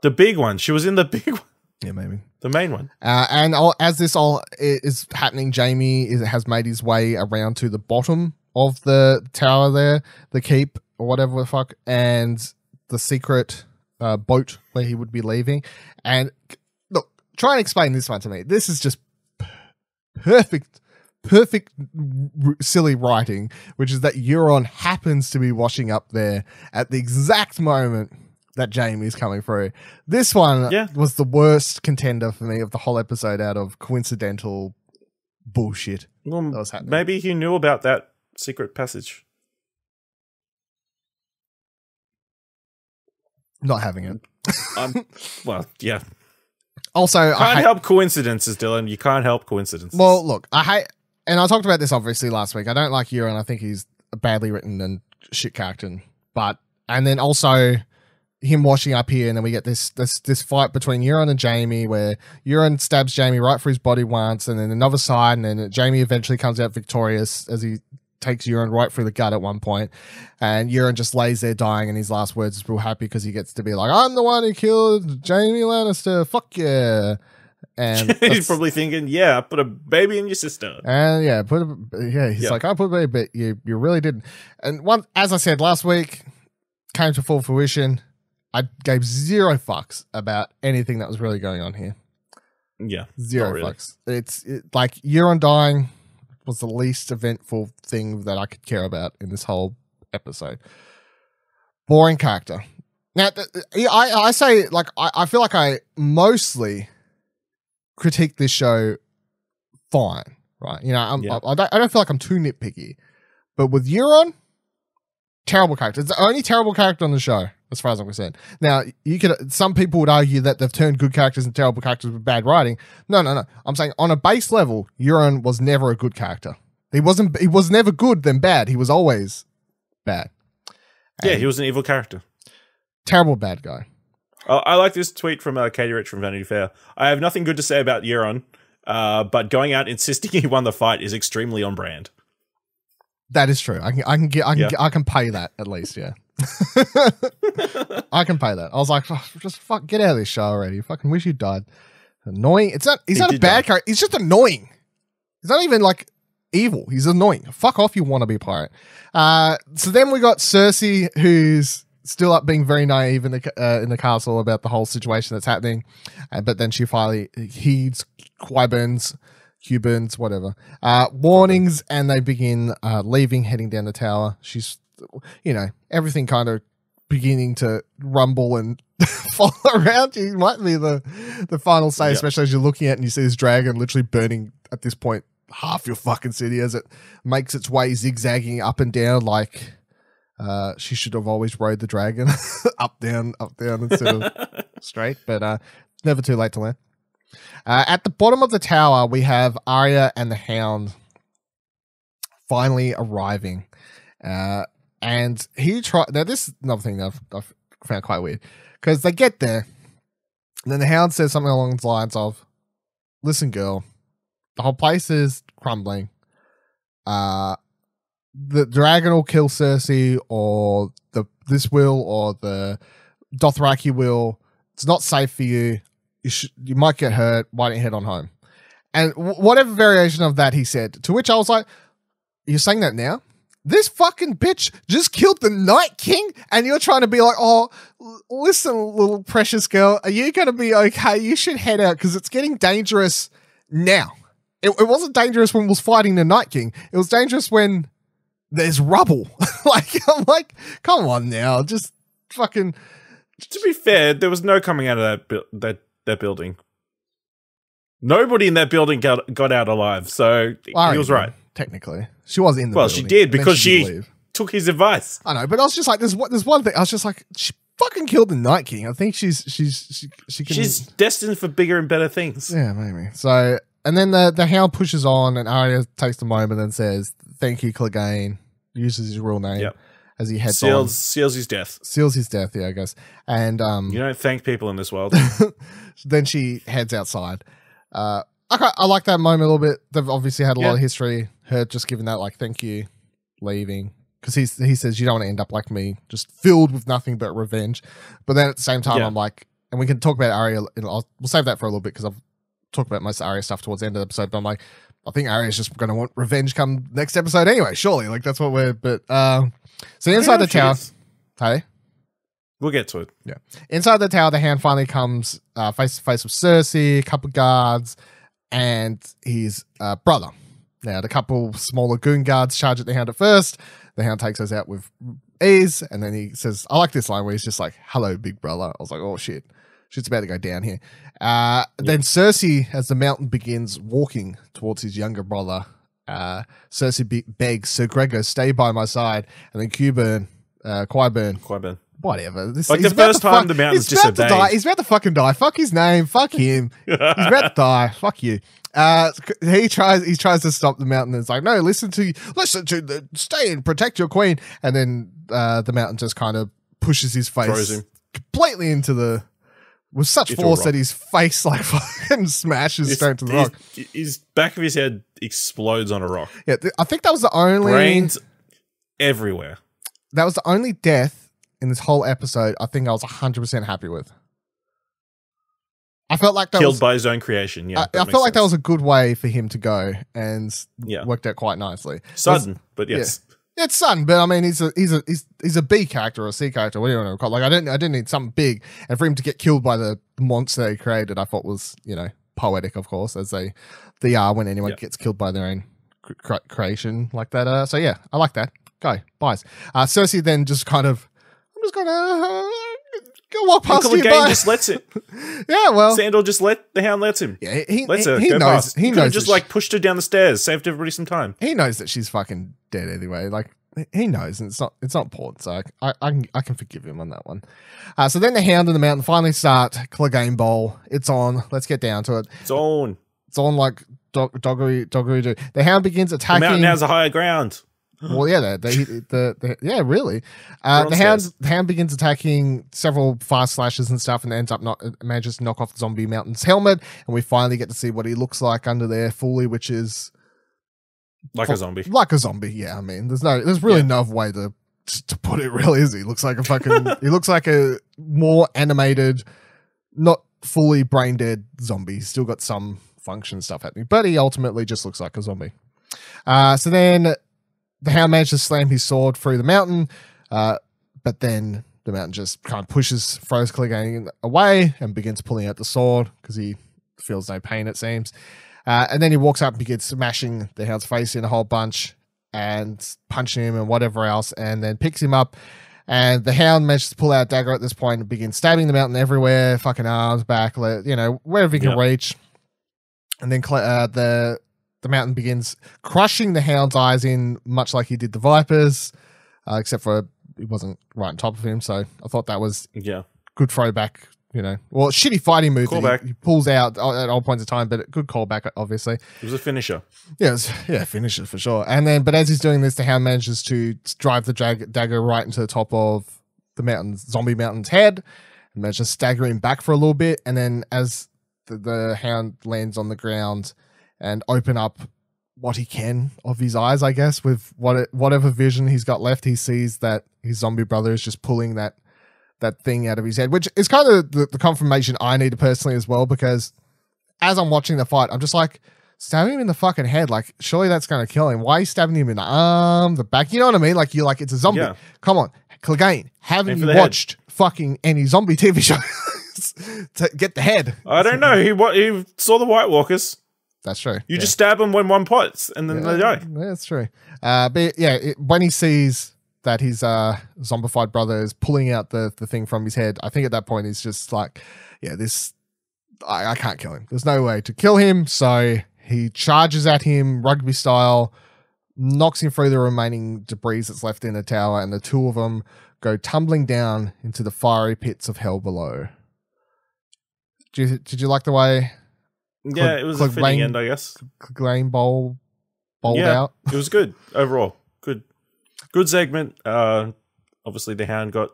The big one. She was in the big one. Yeah, maybe. The main one. And as this all is happening, Jamie has made his way around to the bottom of the tower there, the keep, or whatever the fuck, and the secret boat where he would be leaving. And look, try and explain this one to me. This is just perfect silly writing, which is that Euron happens to be washing up there at the exact moment that Jamie's coming through. This one was the worst contender for me of the whole episode out of coincidental bullshit that was happening. Maybe he knew about that secret passage. Not having it. Well, yeah. Also, I can't help coincidences, Dylan. You can't help coincidences. Well, look, I talked about this obviously last week. I don't like Euron. I think he's badly written and shit character. And then also him washing up here, and then we get this fight between Euron and Jamie, where Euron stabs Jamie right through his body once, and then another side, and then Jamie eventually comes out victorious as he takes Euron right through the gut at one point, and Euron just lays there dying, and his last words is real happy because he gets to be like, I'm the one who killed Jamie Lannister, fuck yeah. And he's probably thinking, yeah, I put a baby in your sister. And he's like, I put a baby, but you really didn't. And as I said last week, came to full fruition. I gave zero fucks about anything that was really going on here. Yeah. Zero fucks. It's like Euron dying was the least eventful thing that I could care about in this whole episode. Boring character. Now, I say, like, I feel like I mostly critique this show fine, right? You know, I don't feel like I'm too nitpicky. But with Euron, terrible character. It's the only terrible character on the show, as far as I'm concerned. Now, some people would argue that they've turned good characters into terrible characters with bad writing. No. I'm saying on a base level, Euron was never a good character. He was never good then bad. He was always bad. Yeah, he was an evil character. Terrible bad guy. I like this tweet from Katie Rich from Vanity Fair. I have nothing good to say about Euron, but going out insisting he won the fight is extremely on brand. That is true. I can pay that at least. Yeah, I can pay that. I was like, just get out of this show already. Fucking wish you died. Annoying. He's not a bad character. He's just annoying. He's not even like evil. He's annoying. Fuck off, you wannabe pirate. So then we got Cersei, who's still up being very naive in the castle about the whole situation that's happening, but then she finally heeds Qyburn's, whatever, warnings, and they begin leaving, heading down the tower. She's, everything kind of beginning to rumble and fall around you. Might be the final say, especially as you're looking at it and you see this dragon literally burning at this point half your fucking city as it makes its way zigzagging up and down like she should have always rode the dragon up down instead of straight, but never too late to learn. At the bottom of the tower, we have Arya and the Hound finally arriving. And he tried. Now, this is another thing that I've found quite weird, because they get there, and then the Hound says something along the lines of, listen, girl, the whole place is crumbling. The dragon will kill Cersei, or this will, or the Dothraki will. It's not safe for you. You might get hurt. Why don't you head on home? And whatever variation of that he said, to which I was like, you're saying that now? This fucking bitch just killed the Night King, and you're trying to be like, oh, listen, little precious girl, are you going to be okay? You should head out because it's getting dangerous now. It wasn't dangerous when we was fighting the Night King. It was dangerous when there's rubble. I'm like, come on now, just fucking. To be fair, there was no coming out of that building. Nobody in that building got out alive, so he was right. technically. She was in the Well, building. she did and then because did she leave. took his advice. I know, but I was just like, there's one thing. I was just like, she fucking killed the Night King. I think she can. She's destined for bigger and better things. Yeah, maybe. So, and then the Hound pushes on, and Arya takes the moment and says, "Thank you, Clegane." Uses his real name as he heads on. Seals his death. Seals his death. Yeah, I guess. And You don't thank people in this world. then she heads outside. I like that moment a little bit. They've obviously had a lot of history. Her just giving that like thank you, leaving, because he says you don't want to end up like me, just filled with nothing but revenge. But then at the same time, I'm like, and we can talk about Arya. We'll save that for a little bit because I've talked about most Arya stuff towards the end of the episode. But I'm like, I think Arya's just going to want revenge come next episode anyway. Surely, like that's what we're. But so inside the tower, hey. We'll get to it. Yeah. Inside the tower, the Hound finally comes face to face with Cersei, a couple of guards, and his brother. Now, the couple smaller goon guards charge at the Hound at first. The Hound takes us out with ease, and then he says, I like this line where he's just like, hello, big brother. I was like, oh, shit. Shit's about to go down here. Then Cersei, as the mountain begins walking towards his younger brother, Cersei begs Sir Gregor, stay by my side. And then Qyburn, whatever. Like the first time the mountain's disobeyed. He's about to fucking die. Fuck his name. Fuck him. He's about to die. Fuck you. He tries to stop the mountain. And it's like, no, listen to stay and protect your queen. And then the mountain just kind of pushes his face completely into with such force that his face like fucking smashes straight to the rock. His back of his head explodes on a rock. Yeah, I think that was the only brains everywhere. That was the only death in this whole episode I think I was 100% happy with. I felt like that killed by his own creation. Yeah, I felt like that was a good way for him to go, and worked out quite nicely. Sudden, but yes, it's sudden. But I mean, he's a B character or a C character, whatever you want to call it. Like I didn't need something big, and for him to get killed by the monster he created, I thought was poetic, of course, as they are when anyone gets killed by their own creation like that. So yeah, I like that. Go buys. Cersei then just kind of, I'm just gonna. Go walk past you, game just lets it. Yeah, well, Sandor just the Hound lets him. Yeah, he lets her he go knows. past. He knows just like pushed her down the stairs, saved everybody some time. He knows that she's fucking dead anyway. Like he knows, and it's not important. So I can forgive him on that one. So then the Hound and the Mountain finally start Clegane Bowl. It's on. Let's get down to it. It's on. It's on like doggery do. The Hound begins attacking. The Mountain has a higher ground. Well, yeah, yeah, really. The hound begins attacking several fast slashes and stuff, and ends up manages to knock off the zombie Mountain's helmet, and we finally get to see what he looks like under there fully, which is like a zombie. Like a zombie, yeah. I mean, there's really no other way to put it. Really, is he looks like a fucking he looks like a more animated, not fully brain dead zombie. He's still got some function stuff happening, but he ultimately just looks like a zombie. So then. The Hound manages to slam his sword through the mountain, but then the mountain just kind of throws Clegane away and begins pulling out the sword because he feels no pain, it seems. And then he walks up and begins smashing the Hound's face in a whole bunch and punching him and whatever else, and then picks him up. And the Hound manages to pull out a dagger at this point and begins stabbing the mountain everywhere, fucking arms, back, wherever he can reach. And then the mountain begins crushing the Hound's eyes in, much like he did the Vipers, except for he wasn't right on top of him. So I thought that was good throwback, shitty fighting move that he pulls out at all points of time, but good callback, obviously. It was a finisher. Yeah, finisher for sure. And then, but as he's doing this, the Hound manages to drive the dagger right into the top of the zombie mountain's head, and manages to stagger him back for a little bit. And then as the Hound lands on the ground, and open up what he can of his eyes, I guess, with whatever vision he's got left. He sees that his zombie brother is just pulling that thing out of his head, which is kind of the confirmation I need personally as well, because as I'm watching the fight, I'm just like, stab him in the fucking head. Like, surely that's going to kill him. Why are you stabbing him in the arm, the back? You know what I mean? Like, you're like, it's a zombie. Yeah. Come on. Clegane, haven't you watched fucking any zombie TV shows to get the head? I don't know. He saw the White Walkers. That's true. You just stab them when one pots, and then they die. That's true. But yeah, when he sees that his zombified brother is pulling out the thing from his head, I think at that point he's just like, I can't kill him. There's no way to kill him. So he charges at him rugby style, knocks him through the remaining debris that's left in the tower, and the two of them go tumbling down into the fiery pits of hell below. Did you like the way? Yeah, it was a fitting end, I guess. Clegane bowled out. It was good overall. Good segment. Obviously, the Hound got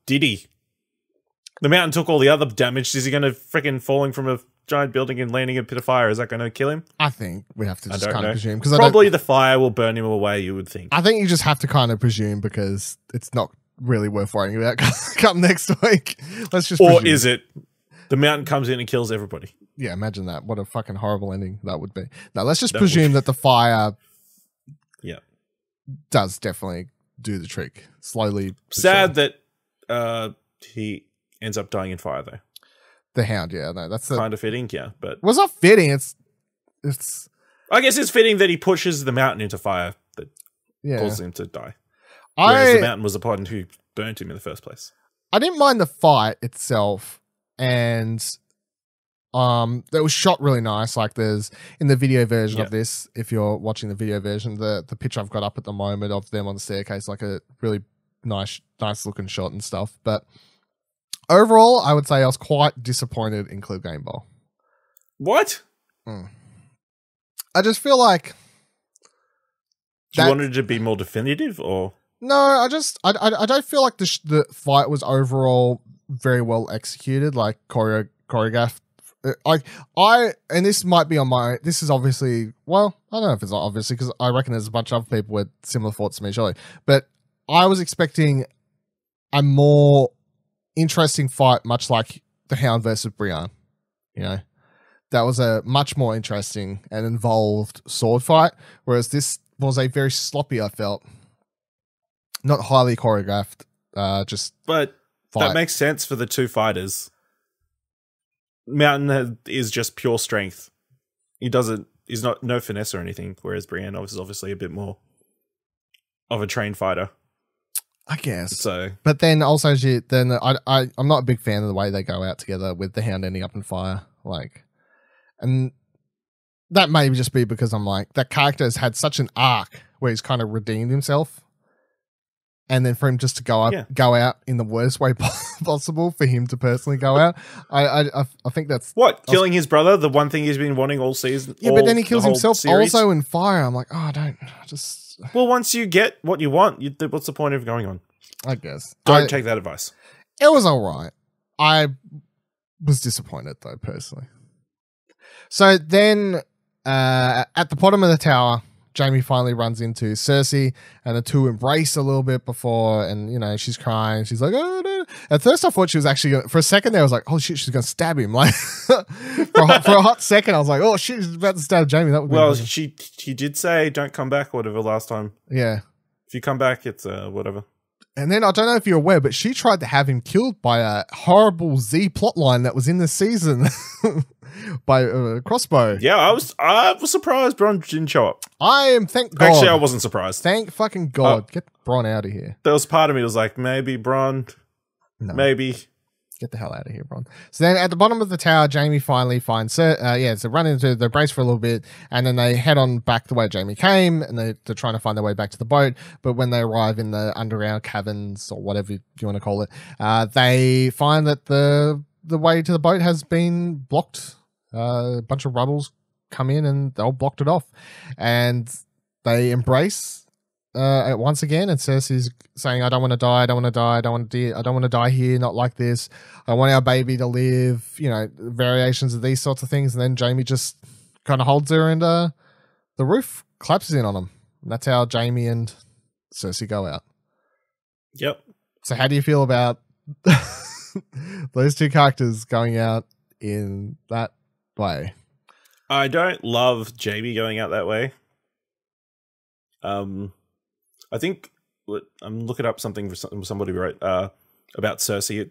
did he? The Mountain took all the other damage. Is he going to freaking falling from a giant building and landing in a pit of fire? Is that going to kill him? I think we have to just kind of presume, because probably the fire will burn him away. You would think. I think you just have to kind of presume, because it's not really worth worrying about come next week. Let's just. Or is it? The Mountain comes in and kills everybody. Yeah, imagine that. What a fucking horrible ending that would be. No, let's just presume that the fire does definitely do the trick. Slowly. Sad that he ends up dying in fire, though. The Hound, yeah. No, that's kind of fitting, yeah. But well, it's not fitting. It's I guess it's fitting that he pushes the Mountain into fire that causes him to die. Whereas the Mountain was the one who burnt him in the first place. I didn't mind the fight itself. And that was shot really nice. Like, there's in the video version of this, if you're watching the video version, the picture I've got up at the moment of them on the staircase, like a really nice looking shot and stuff. But overall, I would say I was quite disappointed in Clegane Bowl. What? I just feel like you wanted it to be more definitive, or no? I don't feel like the fight was overall very well executed, like choreographed. And this might be on my. This is obviously, well, I don't know if it's not obviously, because I reckon there's a bunch of other people with similar thoughts to me, surely. But I was expecting a more interesting fight, much like the Hound versus Brienne. You know, that was a much more interesting and involved sword fight, whereas this was a very sloppy. I felt not highly choreographed. But that makes sense for the two fighters. Mountain is just pure strength. He's not no finesse or anything, whereas Brienne is obviously a bit more of a trained fighter, I guess. So, but then also, I'm not a big fan of the way they go out together with the Hound ending up in fire. Like, and that may just be because I'm like, that character has had such an arc where he's kind of redeemed himself. And then for him just to go out in the worst way possible, for him to personally go out, I think that's killing his brother, the one thing he's been wanting all season. Yeah, but then he kills himself also in fire. I'm like, just. Well, once you get what you want, what's the point of going on? I guess don't take that advice. It was all right. I was disappointed though, personally. So then, at the bottom of the tower, Jaime finally runs into Cersei, and the two embrace a little bit before, and you know, she's crying. She's like, "Oh no!" At first, I thought she was actually for a second there. I was like, "Oh shit, she's gonna stab him!" Like for a hot second, I was like, "Oh shit, she's about to stab Jaime." That would she did say, "Don't come back," or whatever last time. Yeah, if you come back, it's whatever. And then I don't know if you're aware, but she tried to have him killed by a horrible Z plotline that was in the season by Crossbow. Yeah, I was surprised Bronn didn't show up. Thank God. Actually, I wasn't surprised. Thank fucking God. Get Bronn out of here. There was part of me that was like, maybe Bronn. No. Maybe. Get the hell out of here, Bronn. So then at the bottom of the tower, Jaime finally finds so run into the brace for a little bit, and then they head on back the way Jaime came, and they're trying to find their way back to the boat. But when they arrive in the underground caverns, or whatever you want to call it, they find that the way to the boat has been blocked. A bunch of rebels come in and they'll blocked it off, and they embrace once again, and Cersei's saying, "I don't want to die. I don't want to die. I don't want to die here. Not like this. I want our baby to live." You know, variations of these sorts of things. And then Jaime just kind of holds her, and the roof collapses in on them. And that's how Jaime and Cersei go out. Yep. So how do you feel about those two characters going out in that way? I don't love Jaime going out that way. I think I'm looking up something somebody wrote about Cersei.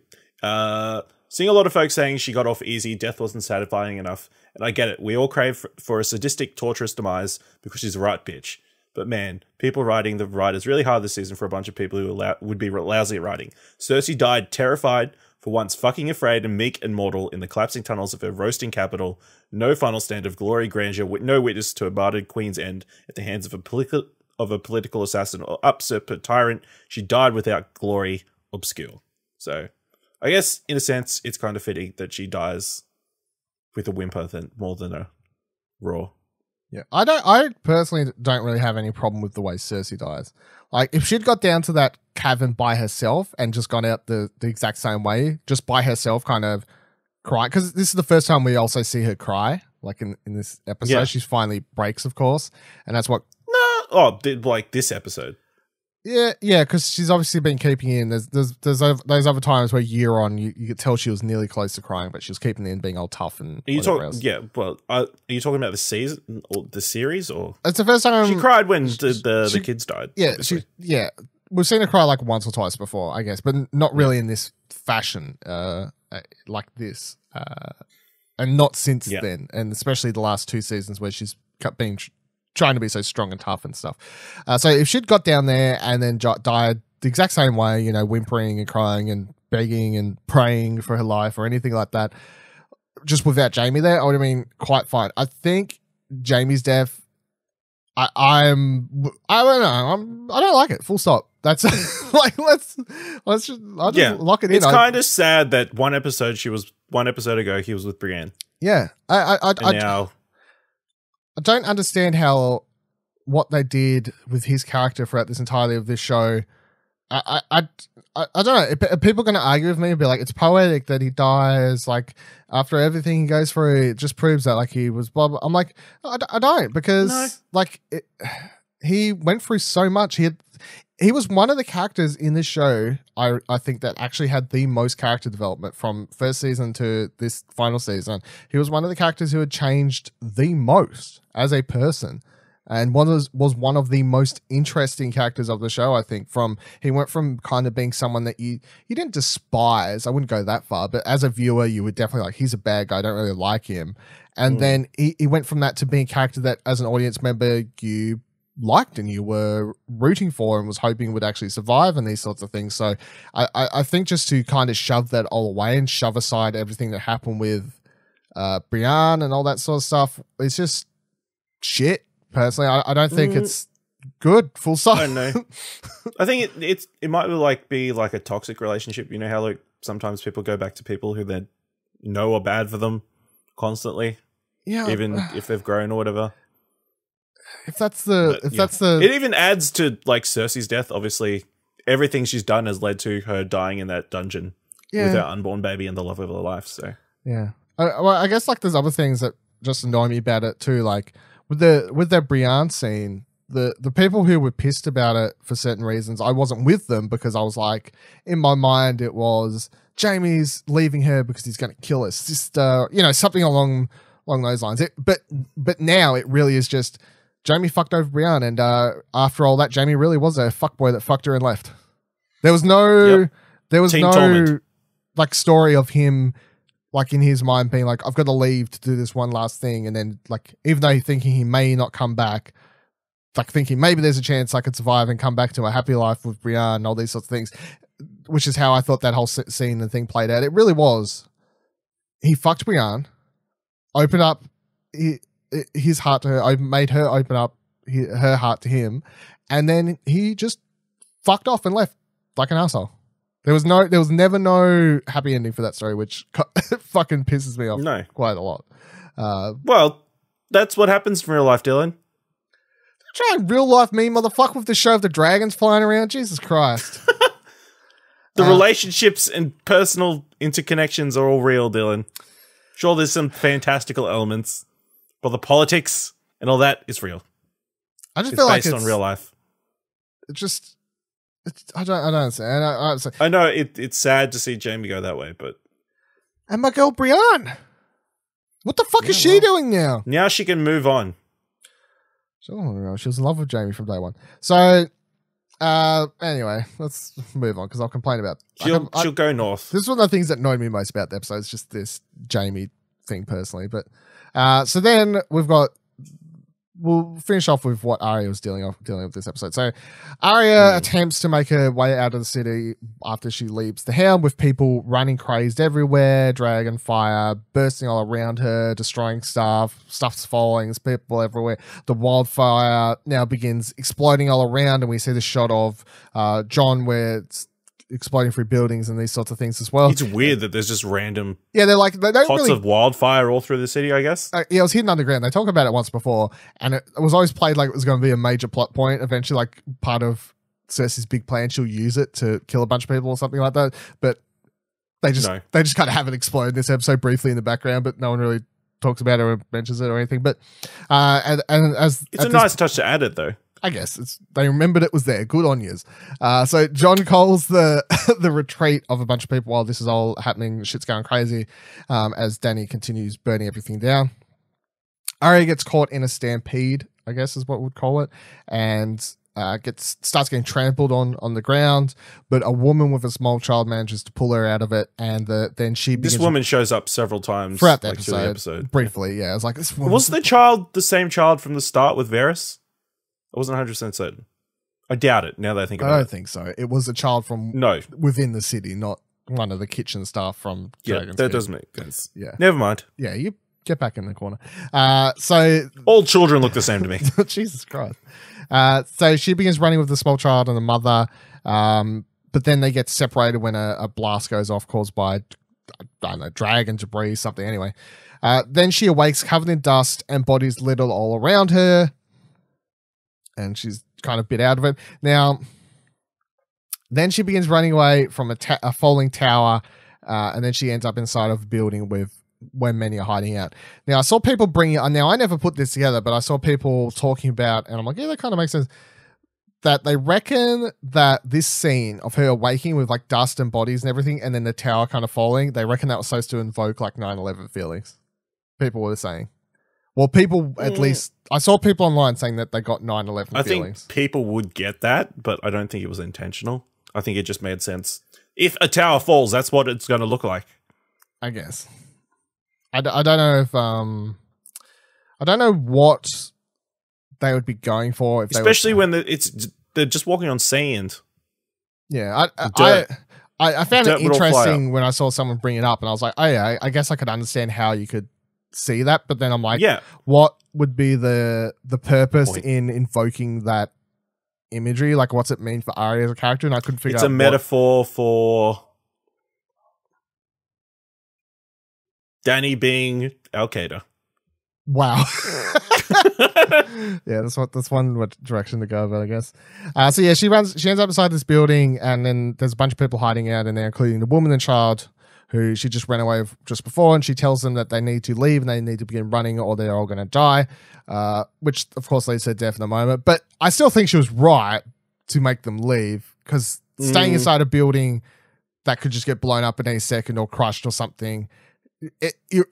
Seeing a lot of folks saying she got off easy, death wasn't satisfying enough, and I get it. We all crave for a sadistic, torturous demise because she's a right bitch. But man, people writing the writers really hard this season for a bunch of people who would be lousy at writing. Cersei died terrified, for once fucking afraid and meek and mortal in the collapsing tunnels of her roasting capital, no final stand of glory grandeur, with no witness to a martyred queen's end at the hands of a political assassin or usurper tyrant, she died without glory obscure. So, I guess, in a sense, it's kind of fitting that she dies with a whimper more than a roar. Yeah, I personally don't really have any problem with the way Cersei dies. Like, if she'd got down to that cavern by herself and just gone out the exact same way, just by herself, kind of cry, because this is the first time we also see her cry, like in this episode. Yeah. She finally breaks, of course, and that's what. Like this episode. Yeah, because she's obviously been keeping in. There's those other times where year on, you could tell she was nearly close to crying, but she was keeping in, being all tough and. Are you talking? Yeah, well, are you talking about the season or the series, or it's the first time she cried when the kids died? Yeah, obviously. we've seen her cry like once or twice before, I guess, but not really in this fashion, like this, and not since then, and especially the last 2 seasons where she's been trying to be so strong and tough and stuff. So if she'd got down there and then died the exact same way, you know, whimpering and crying and begging and praying for her life or anything like that, just without Jaime there, I would have been quite fine. I think Jaime's death, I don't know, I don't like it. Full stop. That's like I'll just lock it in. It's kind of sad that one episode ago he was with Brienne. Yeah, I don't understand what they did with his character throughout this entirety of this show. I don't know. Are people going to argue with me and be like, it's poetic that he dies, like after everything he goes through, it just proves that like he was blah, blah. I'm like, I don't, because he went through so much. He was one of the characters in this show, I think, that actually had the most character development from first season to this final season. He was one of the characters who had changed the most as a person, and was one of the most interesting characters of the show, I think. He went from kind of being someone that you didn't despise, I wouldn't go that far, but as a viewer, you would definitely like, he's a bad guy, I don't really like him. And then he went from that to being a character that as an audience member, you liked and you were rooting for and was hoping would actually survive and these sorts of things. So I think just to kind of shove that all away and shove aside everything that happened with Brienne and all that sort of stuff, it's just shit. Personally, I don't think it's good. Full stop. I don't know. I think it might be like a toxic relationship. You know how like sometimes people go back to people who they know are bad for them constantly, even if they've grown or whatever. It even adds to like Cersei's death. Obviously, everything she's done has led to her dying in that dungeon with her unborn baby and the love of her life. So yeah, I guess like there's other things that just annoy me about it too. Like with the Brienne scene, the people who were pissed about it for certain reasons, I wasn't with them because I was like, in my mind, it was Jaime's leaving her because he's going to kill her sister, you know, something along those lines. But now it really is just Jaime fucked over Brienne, and after all that, Jaime really was a fuckboy that fucked her and left. There was no torment. Like story of him, like in his mind being like, I've got to leave to do this one last thing, and then like even though thinking he may not come back, like thinking maybe there's a chance I could survive and come back to a happy life with Brienne and all these sorts of things, which is how I thought that whole scene and thing played out. It really was. He fucked Brienne, opened up his heart to her, made her open up her heart to him, and then he just fucked off and left like an asshole. There was never no happy ending for that story, which fucking pisses me off quite a lot. Well, that's what happens in real life, Dylan. Try and real life me, motherfucker, with the show of the dragons flying around. Jesus Christ. The relationships and personal interconnections are all real, Dylan. Sure, there's some fantastical elements, but the politics and all that is real. I just feel like it's based on real life. I don't understand. I know it's sad to see Jaime go that way, but and my girl Brienne, what the fuck is she doing now? Now she can move on. She was in love with Jaime from day one. So, anyway, let's move on because I'll complain about. She'll go north. This is one of the things that annoyed me most about the episode. It's just this Jaime thing personally, but so then we've got we'll finish off with what Arya was dealing with this episode. So Arya attempts to make her way out of the city after she leaves the Helm, with people running crazed everywhere, dragon fire bursting all around her, destroying stuff's falling, there's people everywhere. The wildfire now begins exploding all around, and we see the shot of John where it's exploding through buildings and these sorts of things as well. It's weird that there's just random they don't pots really of wildfire all through the city, I guess. it was hidden underground. They talk about it once before, and it was always played like it was going to be a major plot point eventually, like part of Cersei's big plan. She'll use it to kill a bunch of people or something like that, but they just kind of have it explode in this episode briefly in the background, but no one really talks about it or mentions it or anything. But and as it's a nice touch to add it, though. I guess they remembered it was there. Good on yous. So John calls the the retreat of a bunch of people while this is all happening. Shit's going crazy as Dany continues burning everything down. Arya gets caught in a stampede, I guess is what we'd call it, and starts getting trampled on the ground. But a woman with a small child manages to pull her out of it, and then she begins. This woman shows up several times throughout the through episode. Briefly, yeah. I was like, this woman was the child the same child from the start with Varys? I wasn't 100% certain. I doubt it now that I think about it. I don't think so. It was a child from within the city, not one of the kitchen staff from Dragon's that does make sense. Yeah. Never mind. Yeah, you get back in the corner. So all children look the same to me. Jesus Christ. So she begins running with the small child and the mother, but then they get separated when a blast goes off caused by, I don't know, dragon debris, something anyway. Then she awakes covered in dust and bodies littered all around her. And she's kind of bit out of it. Now, then she begins running away from a falling tower, and then she ends up inside of a building where many are hiding out. Now, I saw people bring it. Now, I never put this together, but I saw people talking about, and I'm like, yeah, that kind of makes sense, that they reckon that this scene of her waking with like dust and bodies and everything, and then the tower kind of falling, they reckon that was supposed to invoke like 9/11 feelings. People were saying. Well, people, at least, I saw people online saying that they got 9/11 feelings. I think people would get that, but I don't think it was intentional. I think it just made sense. If a tower falls, that's what it's going to look like. I guess. I don't know if, I don't know what they would be going for. Especially when they're just walking on sand. Yeah, I found it interesting when I saw someone bring it up, and I was like, oh yeah, I guess I could understand how you could see that, but then I'm like, what would be the purpose in invoking that imagery? Like, what's it mean for Arya as a character? And I couldn't figure out. It's a metaphor for Dany being Al Qaeda. Wow. Yeah, that's one direction to go about, I guess. So yeah, she ends up inside this building, and then there's a bunch of people hiding out in there, including the woman and child who she just ran away just before, and she tells them that they need to leave and they need to begin running or they're all going to die, which of course leads to death in a moment. But I still think she was right to make them leave, because staying inside a building that could just get blown up at any second or crushed or something,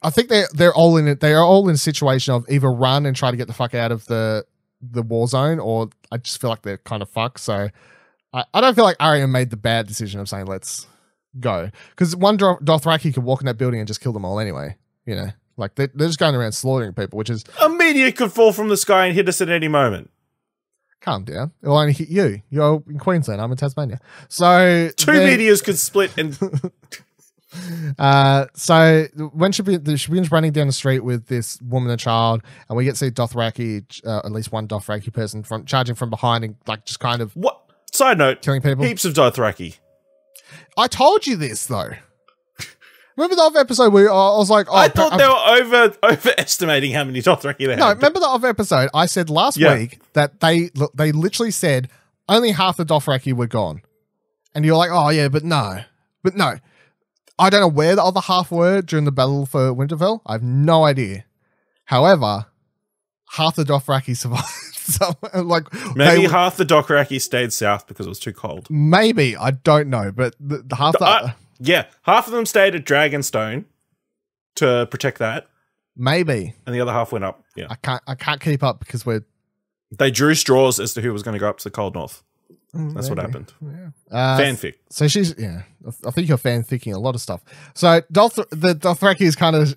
I think they're all in it. They are all in a situation of either run and try to get the fuck out of the war zone, or I just feel like they're kind of fucked. So I don't feel like Arya made the bad decision of saying let's go, because one Dothraki could walk in that building and just kill them all anyway. You know, like they're just going around slaughtering people, which is a meteor could fall from the sky and hit us at any moment. Calm down. It'll only hit you. You're in Queensland. I'm in Tasmania. So two meteors could split and. So when she begins running down the street with this woman and child, and we get to see Dothraki, at least one Dothraki person charging from behind and like just kind of what? Side note: killing people. Heaps of Dothraki. I told you this though. Remember the other episode where I was like, I thought they were overestimating how many Dothraki they had. No, remember the other episode? I said last week that they literally said only half the Dothraki were gone, and you're like, oh yeah, but no. I don't know where the other half were during the battle for Winterfell. I have no idea. However, half the Dothraki survived. So, like, maybe half the Dothraki stayed south because it was too cold. Maybe, I don't know, but the half half of them stayed at Dragonstone to protect that. Maybe, and the other half went up. Yeah, I can't keep up because they drew straws as to who was going to go up to the cold north. That's what happened. Yeah. Fanfic. So she's, yeah, I think you're fan thinking a lot of stuff. So the Dothraki is kind of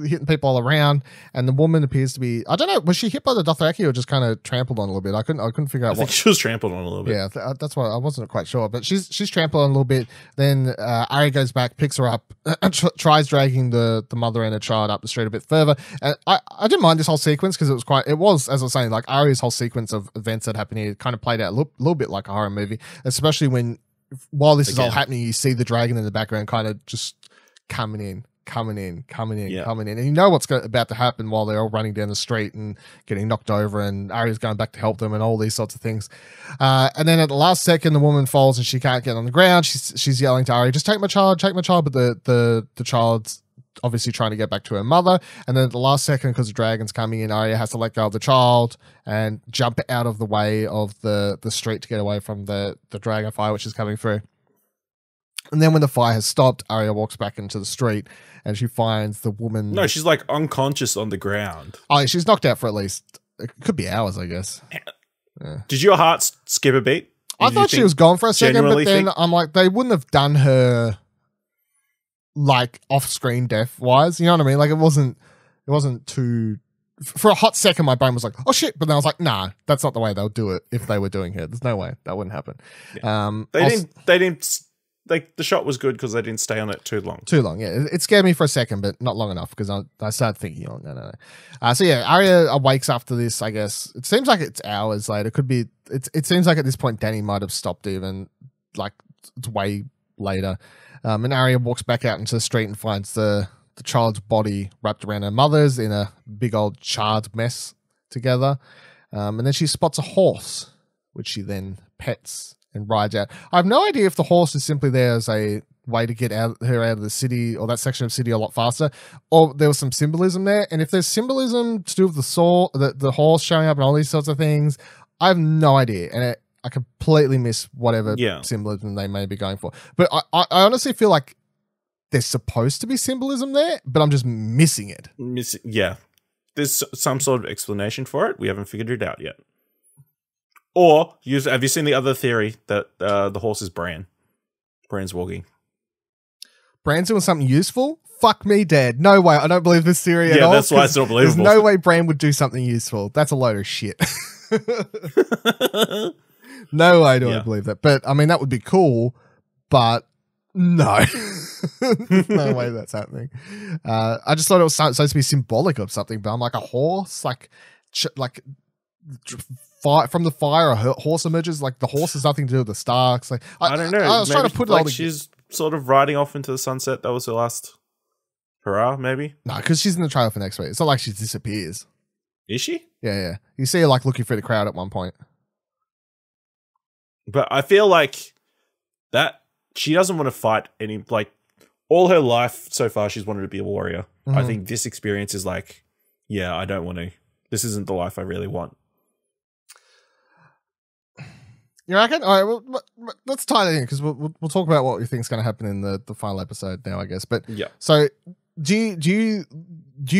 hitting people all around, and the woman appears to be, I don't know, was she hit by the Dothraki or just kind of trampled on a little bit? I couldn't figure out I think she was trampled on a little bit. Yeah, that's why I wasn't quite sure, but she's trampled on a little bit. Then Arya goes back, picks her up, tries dragging the mother and the child up the street a bit further. And I didn't mind this whole sequence because it was, as I was saying, like Arya's whole sequence of events that happened here kind of played out a little bit like a horror movie, especially while this is all happening, you see the dragon in the background kind of just coming in. And you know what's about to happen while they're all running down the street and getting knocked over, and Arya's going back to help them and all these sorts of things. And then at the last second, the woman falls and she can't get on the ground. She's yelling to Arya, just take my child. But the child's obviously trying to get back to her mother. And then at the last second, because the dragon's coming in, Arya has to let go of the child and jump out of the way of the street to get away from the dragon fire which is coming through. And then when the fire has stopped, Arya walks back into the street and she finds the woman. No, she's like unconscious on the ground. Oh, she's knocked out for at least, it could be hours, I guess. Yeah. Did your heart skip a beat? I thought she was gone for a second, but then I'm like, they wouldn't have done her like off-screen death wise, you know what I mean? Like it wasn't too, for a hot second my brain was like, oh shit, but then I was like, nah, that's not the way they'll do it if they were doing it. There's no way that wouldn't happen. Yeah. They didn't like, the shot was good because they didn't stay on it too long. Yeah, it scared me for a second, but not long enough because I started thinking, oh no. So yeah, Arya awakes after this, I guess. It seems like it's hours later. It seems like at this point Dany might have stopped even, like it's way later. And Arya walks back out into the street and finds the child's body wrapped around her mother's in a big old charred mess together. And then she spots a horse, which she then pets and rides out. I have no idea if the horse is simply there as a way to get her out of the city or that section of city a lot faster, or there was some symbolism there. And if there's symbolism to do with the horse showing up and all these sorts of things, I have no idea. And I completely miss whatever symbolism they may be going for. But I honestly feel like there's supposed to be symbolism there, but I'm just missing it. Yeah. There's some sort of explanation for it. We haven't figured it out yet. Or, have you seen the other theory that the horse is Bran? Bran's walking. Bran's doing something useful? Fuck me dead. No way. I don't believe this theory at all. Yeah, that's why it's not believable. There's no way Bran would do something useful. That's a load of shit. No way do I believe that. But, I mean, that would be cool, but no. No way that's happening. I just thought it was supposed to be symbolic of something, but I'm like, a horse? From the fire, a horse emerges. Like, the horse has nothing to do with the Starks. Like, I don't know. I was trying to put it all she's sort of riding off into the sunset. That was her last hurrah, maybe? No, because she's in the trailer for next week. It's not like she disappears. Is she? Yeah. You see her, like, looking through the crowd at one point. But I feel like that she doesn't want to fight any, like, all her life so far she's wanted to be a warrior. Mm-hmm. I think this experience is like, yeah, I don't want to. This isn't the life I really want. You reckon? All right, well, let's tie that in because we'll talk about what we think is going to happen in the final episode now, I guess. But yeah. So do you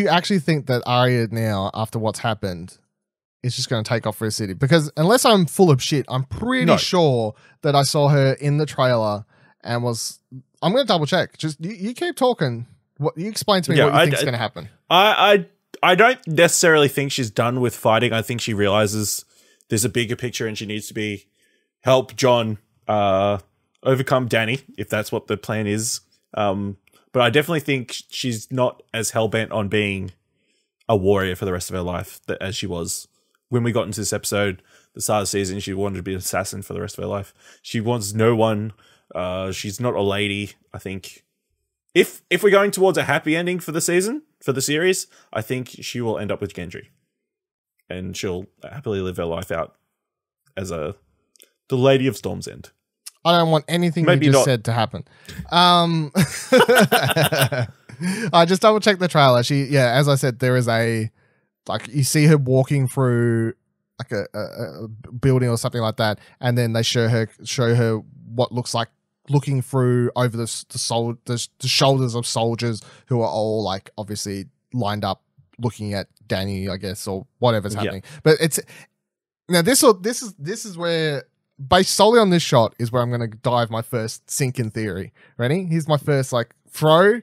actually think that Arya now, after what's happened, is just going to take off for a city? Because unless I'm full of shit, I'm pretty sure that I saw her in the trailer and was. I'm going to double check. Just you keep talking. What you explain to me what you think is going to happen. I don't necessarily think she's done with fighting. I think she realizes there's a bigger picture and she needs to help Jon overcome Dany, if that's what the plan is. But I definitely think she's not as hellbent on being a warrior for the rest of her life as she was when we got into this episode. The start of the season, she wanted to be an assassin for the rest of her life. She wants no one. She's not a lady. I think if we're going towards a happy ending for the season, for the series, I think she will end up with Gendry, and she'll happily live her life out as the Lady of Storm's End. I don't want anything you just said to happen. I just double checked the trailer. As I said, there is you see her walking through like a building or something like that, and then they show her what looks like looking through over the shoulders of soldiers who are all like obviously lined up looking at Dany, I guess, or whatever's happening. But it's now this is where based solely on this shot is where I'm going to dive my first sink in theory. Ready? Here's my first like throw,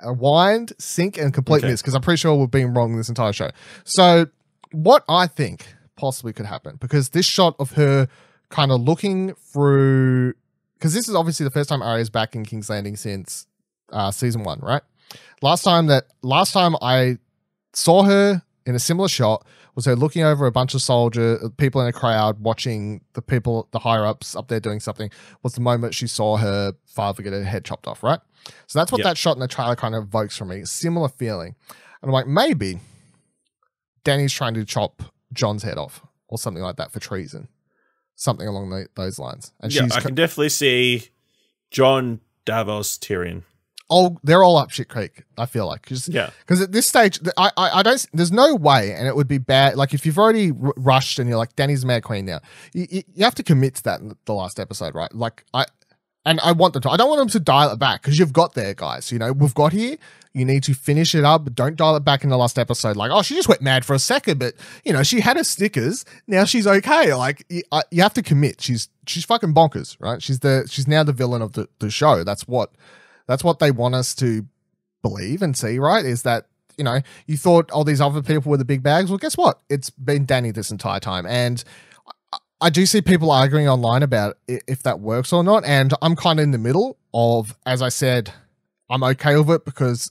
a wind, sink, and complete miss, because I'm pretty sure we've been wrong this entire show. So what I think possibly could happen, because this shot of her kind of looking through, because this is obviously the first time Arya's back in King's Landing since season 1, right? Last time I saw her in a similar shot was her looking over a bunch of people in a crowd watching the higher ups up there doing something, was the moment she saw her father get her head chopped off, right? So that's what that shot in the trailer kind of evokes from me. Similar feeling. And I'm like, maybe Dany's trying to chop Jon's head off or something like that for treason. Something along those lines. And I can definitely see Jon, Davos, Tyrion. Oh, they're all up shit creek, I feel like. Because at this stage, I don't, there's no way, and it would be bad. Like, if you've already rushed and you're like, Dany's Mad Queen now, you have to commit to that in the last episode, right? Like, I want them to. I don't want them to dial it back, because you've got there, guys. You know, we've got here. You need to finish it up, but don't dial it back in the last episode. Like, oh, she just went mad for a second, but, you know, she had her Snickers. Now she's okay. Like, you have to commit. She's fucking bonkers, right? She's now the villain of the show. That's what they want us to believe and see, right? Is that, you know, you thought all these other people were the big bags. Well, guess what? It's been Dany this entire time. And I do see people arguing online about if that works or not. And I'm kind of in the middle of, as I said, I'm okay with it because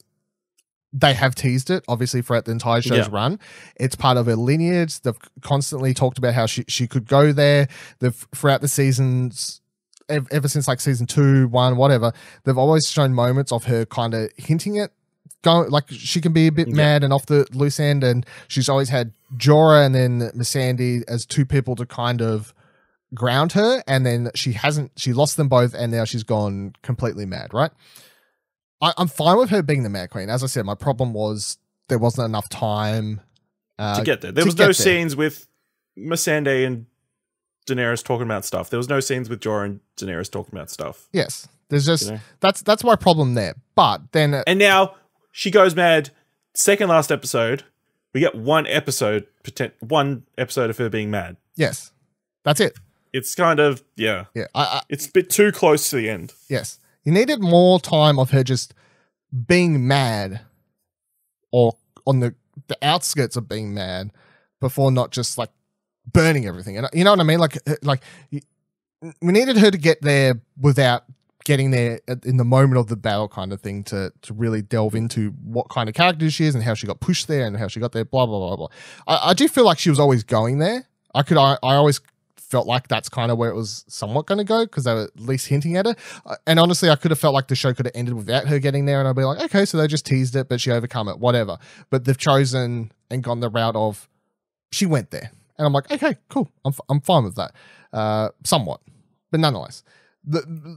they have teased it, obviously, throughout the entire show's run. It's part of her lineage. They've constantly talked about how she could go there. Throughout the seasons, ever since like season 2, 1, whatever, they've always shown moments of her kind of hinting at going, like she can be a bit mad and off the loose end, and she's always had Jorah and then Missandei as two people to kind of ground her, and then she lost them both, and now she's gone completely mad, right? I'm fine with her being the Mad Queen. As I said, my problem was there wasn't enough time to get there. There was no scenes with Missandei and Daenerys talking about stuff. There was no scenes with Jorah and Daenerys talking about stuff. Yes, there's just that's my problem there. But then and now she goes mad. Second last episode, we get one episode of her being mad. Yes, that's it. It's kind of it's a bit too close to the end. Yes, you needed more time of her just being mad, or on the outskirts of being mad, before not just like burning everything. And you know what I mean? Like we needed her to get there without getting there in the moment of the battle, kind of thing, to really delve into what kind of character she is and how she got pushed there and how she got there, blah, blah, blah, blah. I do feel like she was always going there. I always felt like that's kind of where it was somewhat going to go, because they were at least hinting at it. And honestly, I could have felt like the show could have ended without her getting there, and I'd be like, okay, so they just teased it, but she overcome it, whatever. But they've chosen and gone the route of she went there. And I'm like, okay, cool. I'm fine with that, somewhat. But nonetheless,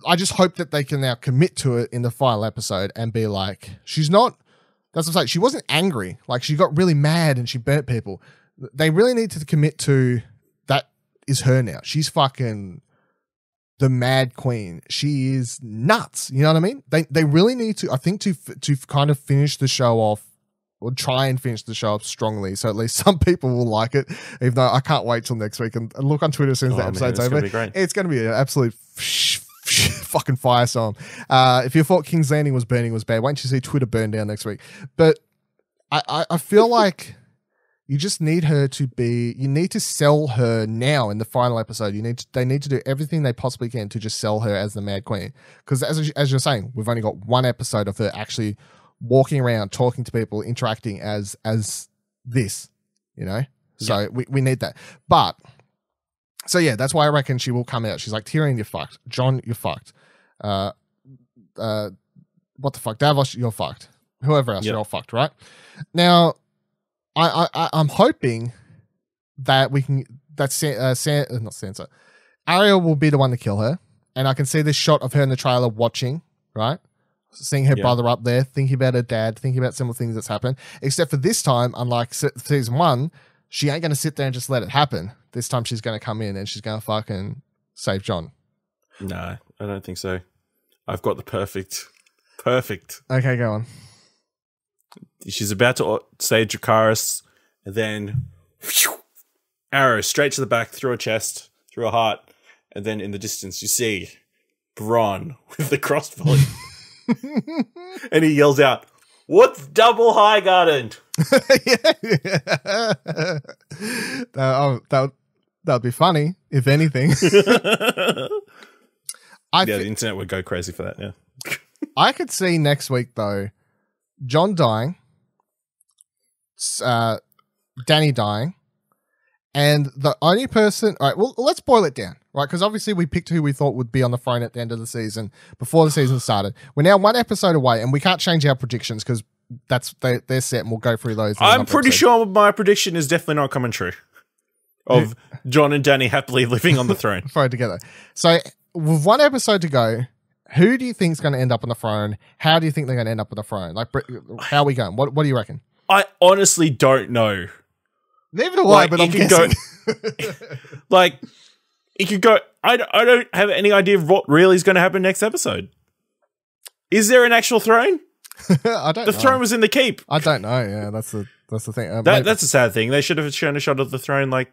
I just hope that they can now commit to it in the final episode and be like, she's not, that's what I'm saying, she wasn't angry. Like, she got really mad and she burnt people. They really need to commit to that is her now. She's fucking the Mad Queen. She is nuts. You know what I mean? They really need to, I think, to kind of finish the show off, or try and finish the show up strongly, so at least some people will like it, even though I can't wait till next week and look on Twitter as soon as the episode's over. It's going to be an absolute fucking firestorm. If you thought King's Landing was burning was bad, wait until you see Twitter burn down next week. But I feel like you just need her to be, you need to sell her now in the final episode. They need to do everything they possibly can to just sell her as the Mad Queen. Because as you're saying, we've only got one episode of her actually walking around, talking to people, interacting as this, you know? So we need that. But, so yeah, that's why I reckon she will come out. She's like, Tyrion, you're fucked. Jon, you're fucked. What the fuck? Davos, you're fucked. Whoever else, you're all fucked, right? Now, I'm hoping that we can, not Sansa, Arya will be the one to kill her. And I can see this shot of her in the trailer watching, right? Seeing her brother up there, thinking about her dad, thinking about similar things that's happened. Except for this time, unlike season 1, she ain't going to sit there and just let it happen. This time she's going to come in and she's going to fucking save Jon. No, I don't think so. I've got the perfect. Okay, go on. She's about to say Dracarys, and then arrow straight to the back, through her chest, through her heart, and then in the distance you see Bronn with the crossbow, and he yells out, "What's double high garden?" That'd be funny, if anything. The internet would go crazy for that. Yeah, I could see next week though, Jon dying, Danny dying, and the only person. All right, well, let's boil it down, right? Because obviously we picked who we thought would be on the throne at the end of the season before the season started. We're now one episode away, and we can't change our predictions because they're set, and we'll go through those. I'm pretty sure my prediction is definitely not coming true. Of Jon and Danny happily living on the throne. Thrown together. So with one episode to go, who do you think is going to end up on the throne? How do you think they're going to end up on the throne? Like, how are we going? What do you reckon? I honestly don't know. Neither do I, but I'm guessing. Like, it could go. I don't have any idea of what really is going to happen next episode. Is there an actual throne? I don't know. The throne was in the keep. I don't know. Yeah, that's the thing. That's a sad thing. They should have shown a shot of the throne, like,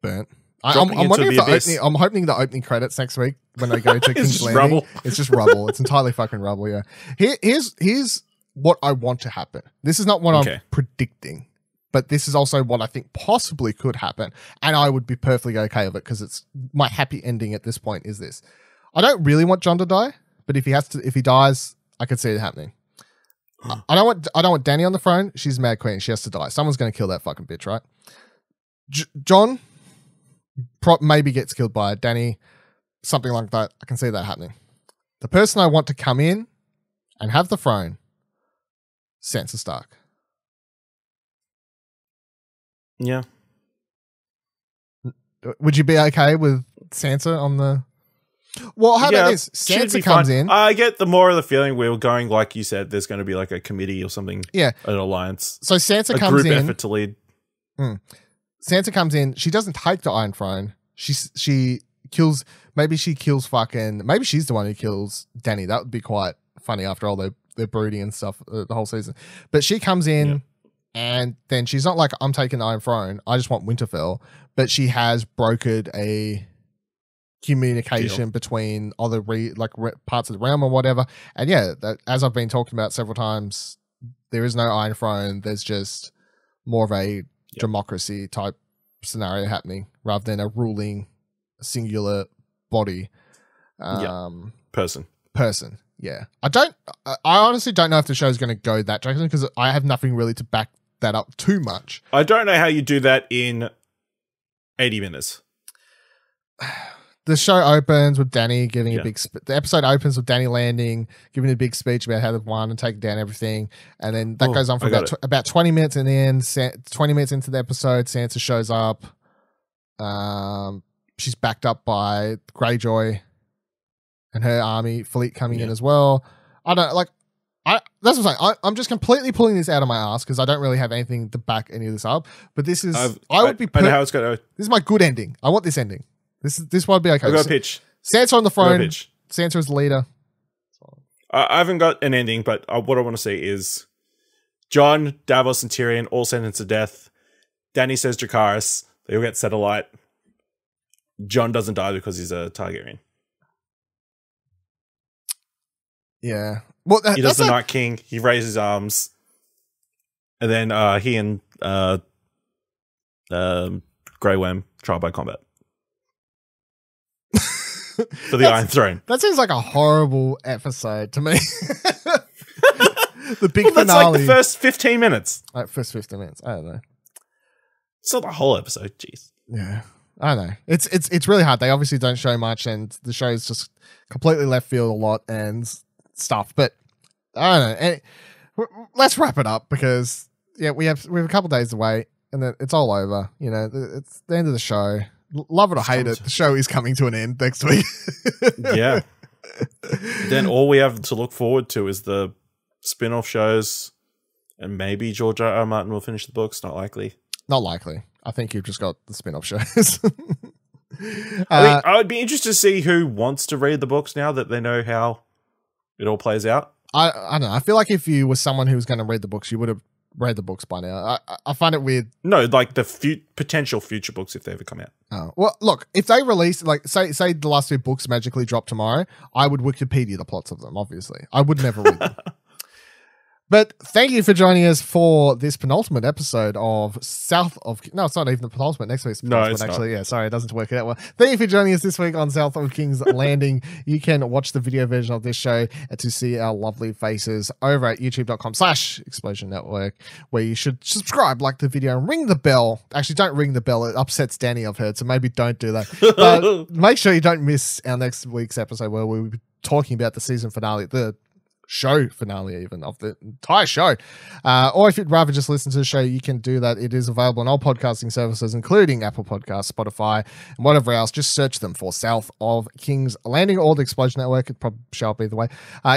burnt. I'm wondering if I'm hoping the opening credits next week when they go to King's Landing. Rubble. It's just rubble. It's entirely fucking rubble. Yeah. Here's what I want to happen. This is not what I'm predicting, but this is also what I think possibly could happen, and I would be perfectly okay with it because it's my happy ending at this point. Is this? I don't really want Jon to die, but if he dies, I could see it happening. I don't want Danny on the throne. She's Mad Queen. She has to die. Someone's going to kill that fucking bitch, right? Jon maybe gets killed by Danny, something like that. I can see that happening. The person I want to come in and have the throne, Sansa Stark. Yeah. Would you be okay with Sansa on the... Well, how about this? Sansa comes in. I get the more of the feeling we were going, like you said, there's going to be like a committee or something. Yeah. An alliance. So Sansa comes in. A group effort to lead. Sansa comes in. She doesn't take the Iron Throne. She kills... Maybe she kills fucking... Maybe she's the one who kills Danny. That would be quite funny after all their brooding and stuff the whole season. But she comes in and then she's not like, I'm taking the Iron Throne. I just want Winterfell. But she has brokered a communication between other parts of the realm or whatever. And yeah, as I've been talking about several times, there is no Iron Throne. There's just more of a democracy type scenario happening rather than a ruling singular body. Person. Yeah. I honestly don't know if the show's going to go that direction because I have nothing really to back that up too much. I don't know how you do that in 80 minutes. The show opens with Danny giving a big... the episode opens with Danny landing, giving a big speech about how they've won and taken down everything. And then that goes on for about 20 minutes. And then 20 minutes into the episode, Sansa shows up. She's backed up by Greyjoy and her army fleet coming in as well. That's what I'm saying. I'm just completely pulling this out of my ass because I don't really have anything to back any of this up. But this is... I know how it's going to... This is my good ending. I want this ending. This would be okay. I've got a pitch. Sansa on the throne. Sansa is the leader. I haven't got an ending, but what I want to see is Jon, Davos, and Tyrion all sentenced to death. Danny says Dracarys. They all get set alight. Jon doesn't die because he's a Targaryen. Yeah. Well, he does the Night King. He raises his arms. And then he and Grey Worm trial by combat. For the Iron Throne. That seems like a horrible episode to me. The big finale. That's like the first 15 minutes. Like first 15 minutes. I don't know. It's not the whole episode. Jeez. Yeah. I don't know. It's really hard. They obviously don't show much and the show's just completely left field a lot and stuff. But I don't know. Let's wrap it up because we have a couple days away and then it's all over. You know, it's the end of the show. Love it or hate it, the show is coming to an end next week. Yeah. Then all we have to look forward to is the spin-off shows, and maybe George R. R. Martin will finish the books. Not likely. Not likely. I think you've just got the spin-off shows. I would be interested to see who wants to read the books now that they know how it all plays out. I don't know. I feel like if you were someone who was going to read the books, you would have read the books by now. I find it weird. No, like the potential future books if they ever come out. Oh, well, look, if they release, like, say the last two books magically drop tomorrow, I would Wikipedia the plots of them, obviously. I would never read them. But thank you for joining us for this penultimate episode of South of... No, it's not even the penultimate. Next week's penultimate, it's actually. not. Yeah, sorry, it doesn't work out well. Thank you for joining us this week on South of King's Landing. You can watch the video version of this show to see our lovely faces over at youtube.com/Explosion Network, where you should subscribe, like the video, and ring the bell. Actually, don't ring the bell. It upsets Danny, I've heard, so maybe don't do that. But make sure you don't miss our next week's episode where we'll be talking about the season finale, the show finale even of the entire show. Or if you'd rather just listen to the show, you can do that. It is available on all podcasting services, including Apple Podcasts, Spotify, and whatever else. Just search them for South of King's Landing or the Explosion Network. It probably show up either way.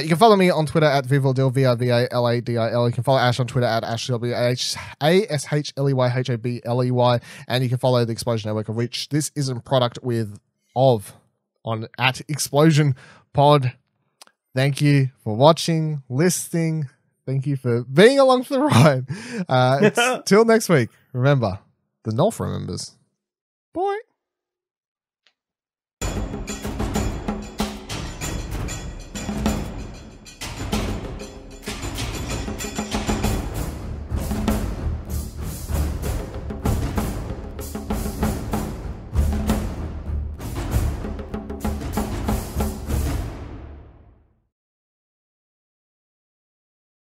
You can follow me on Twitter at Vivaldil, VIVALADIL. You can follow Ash on Twitter at AshLeyHabley. And you can follow the Explosion Network, of which this is a product on at Explosion Pod. Thank you for watching, listening. Thank you for being along for the ride. Till next week, remember, the North remembers. Bye.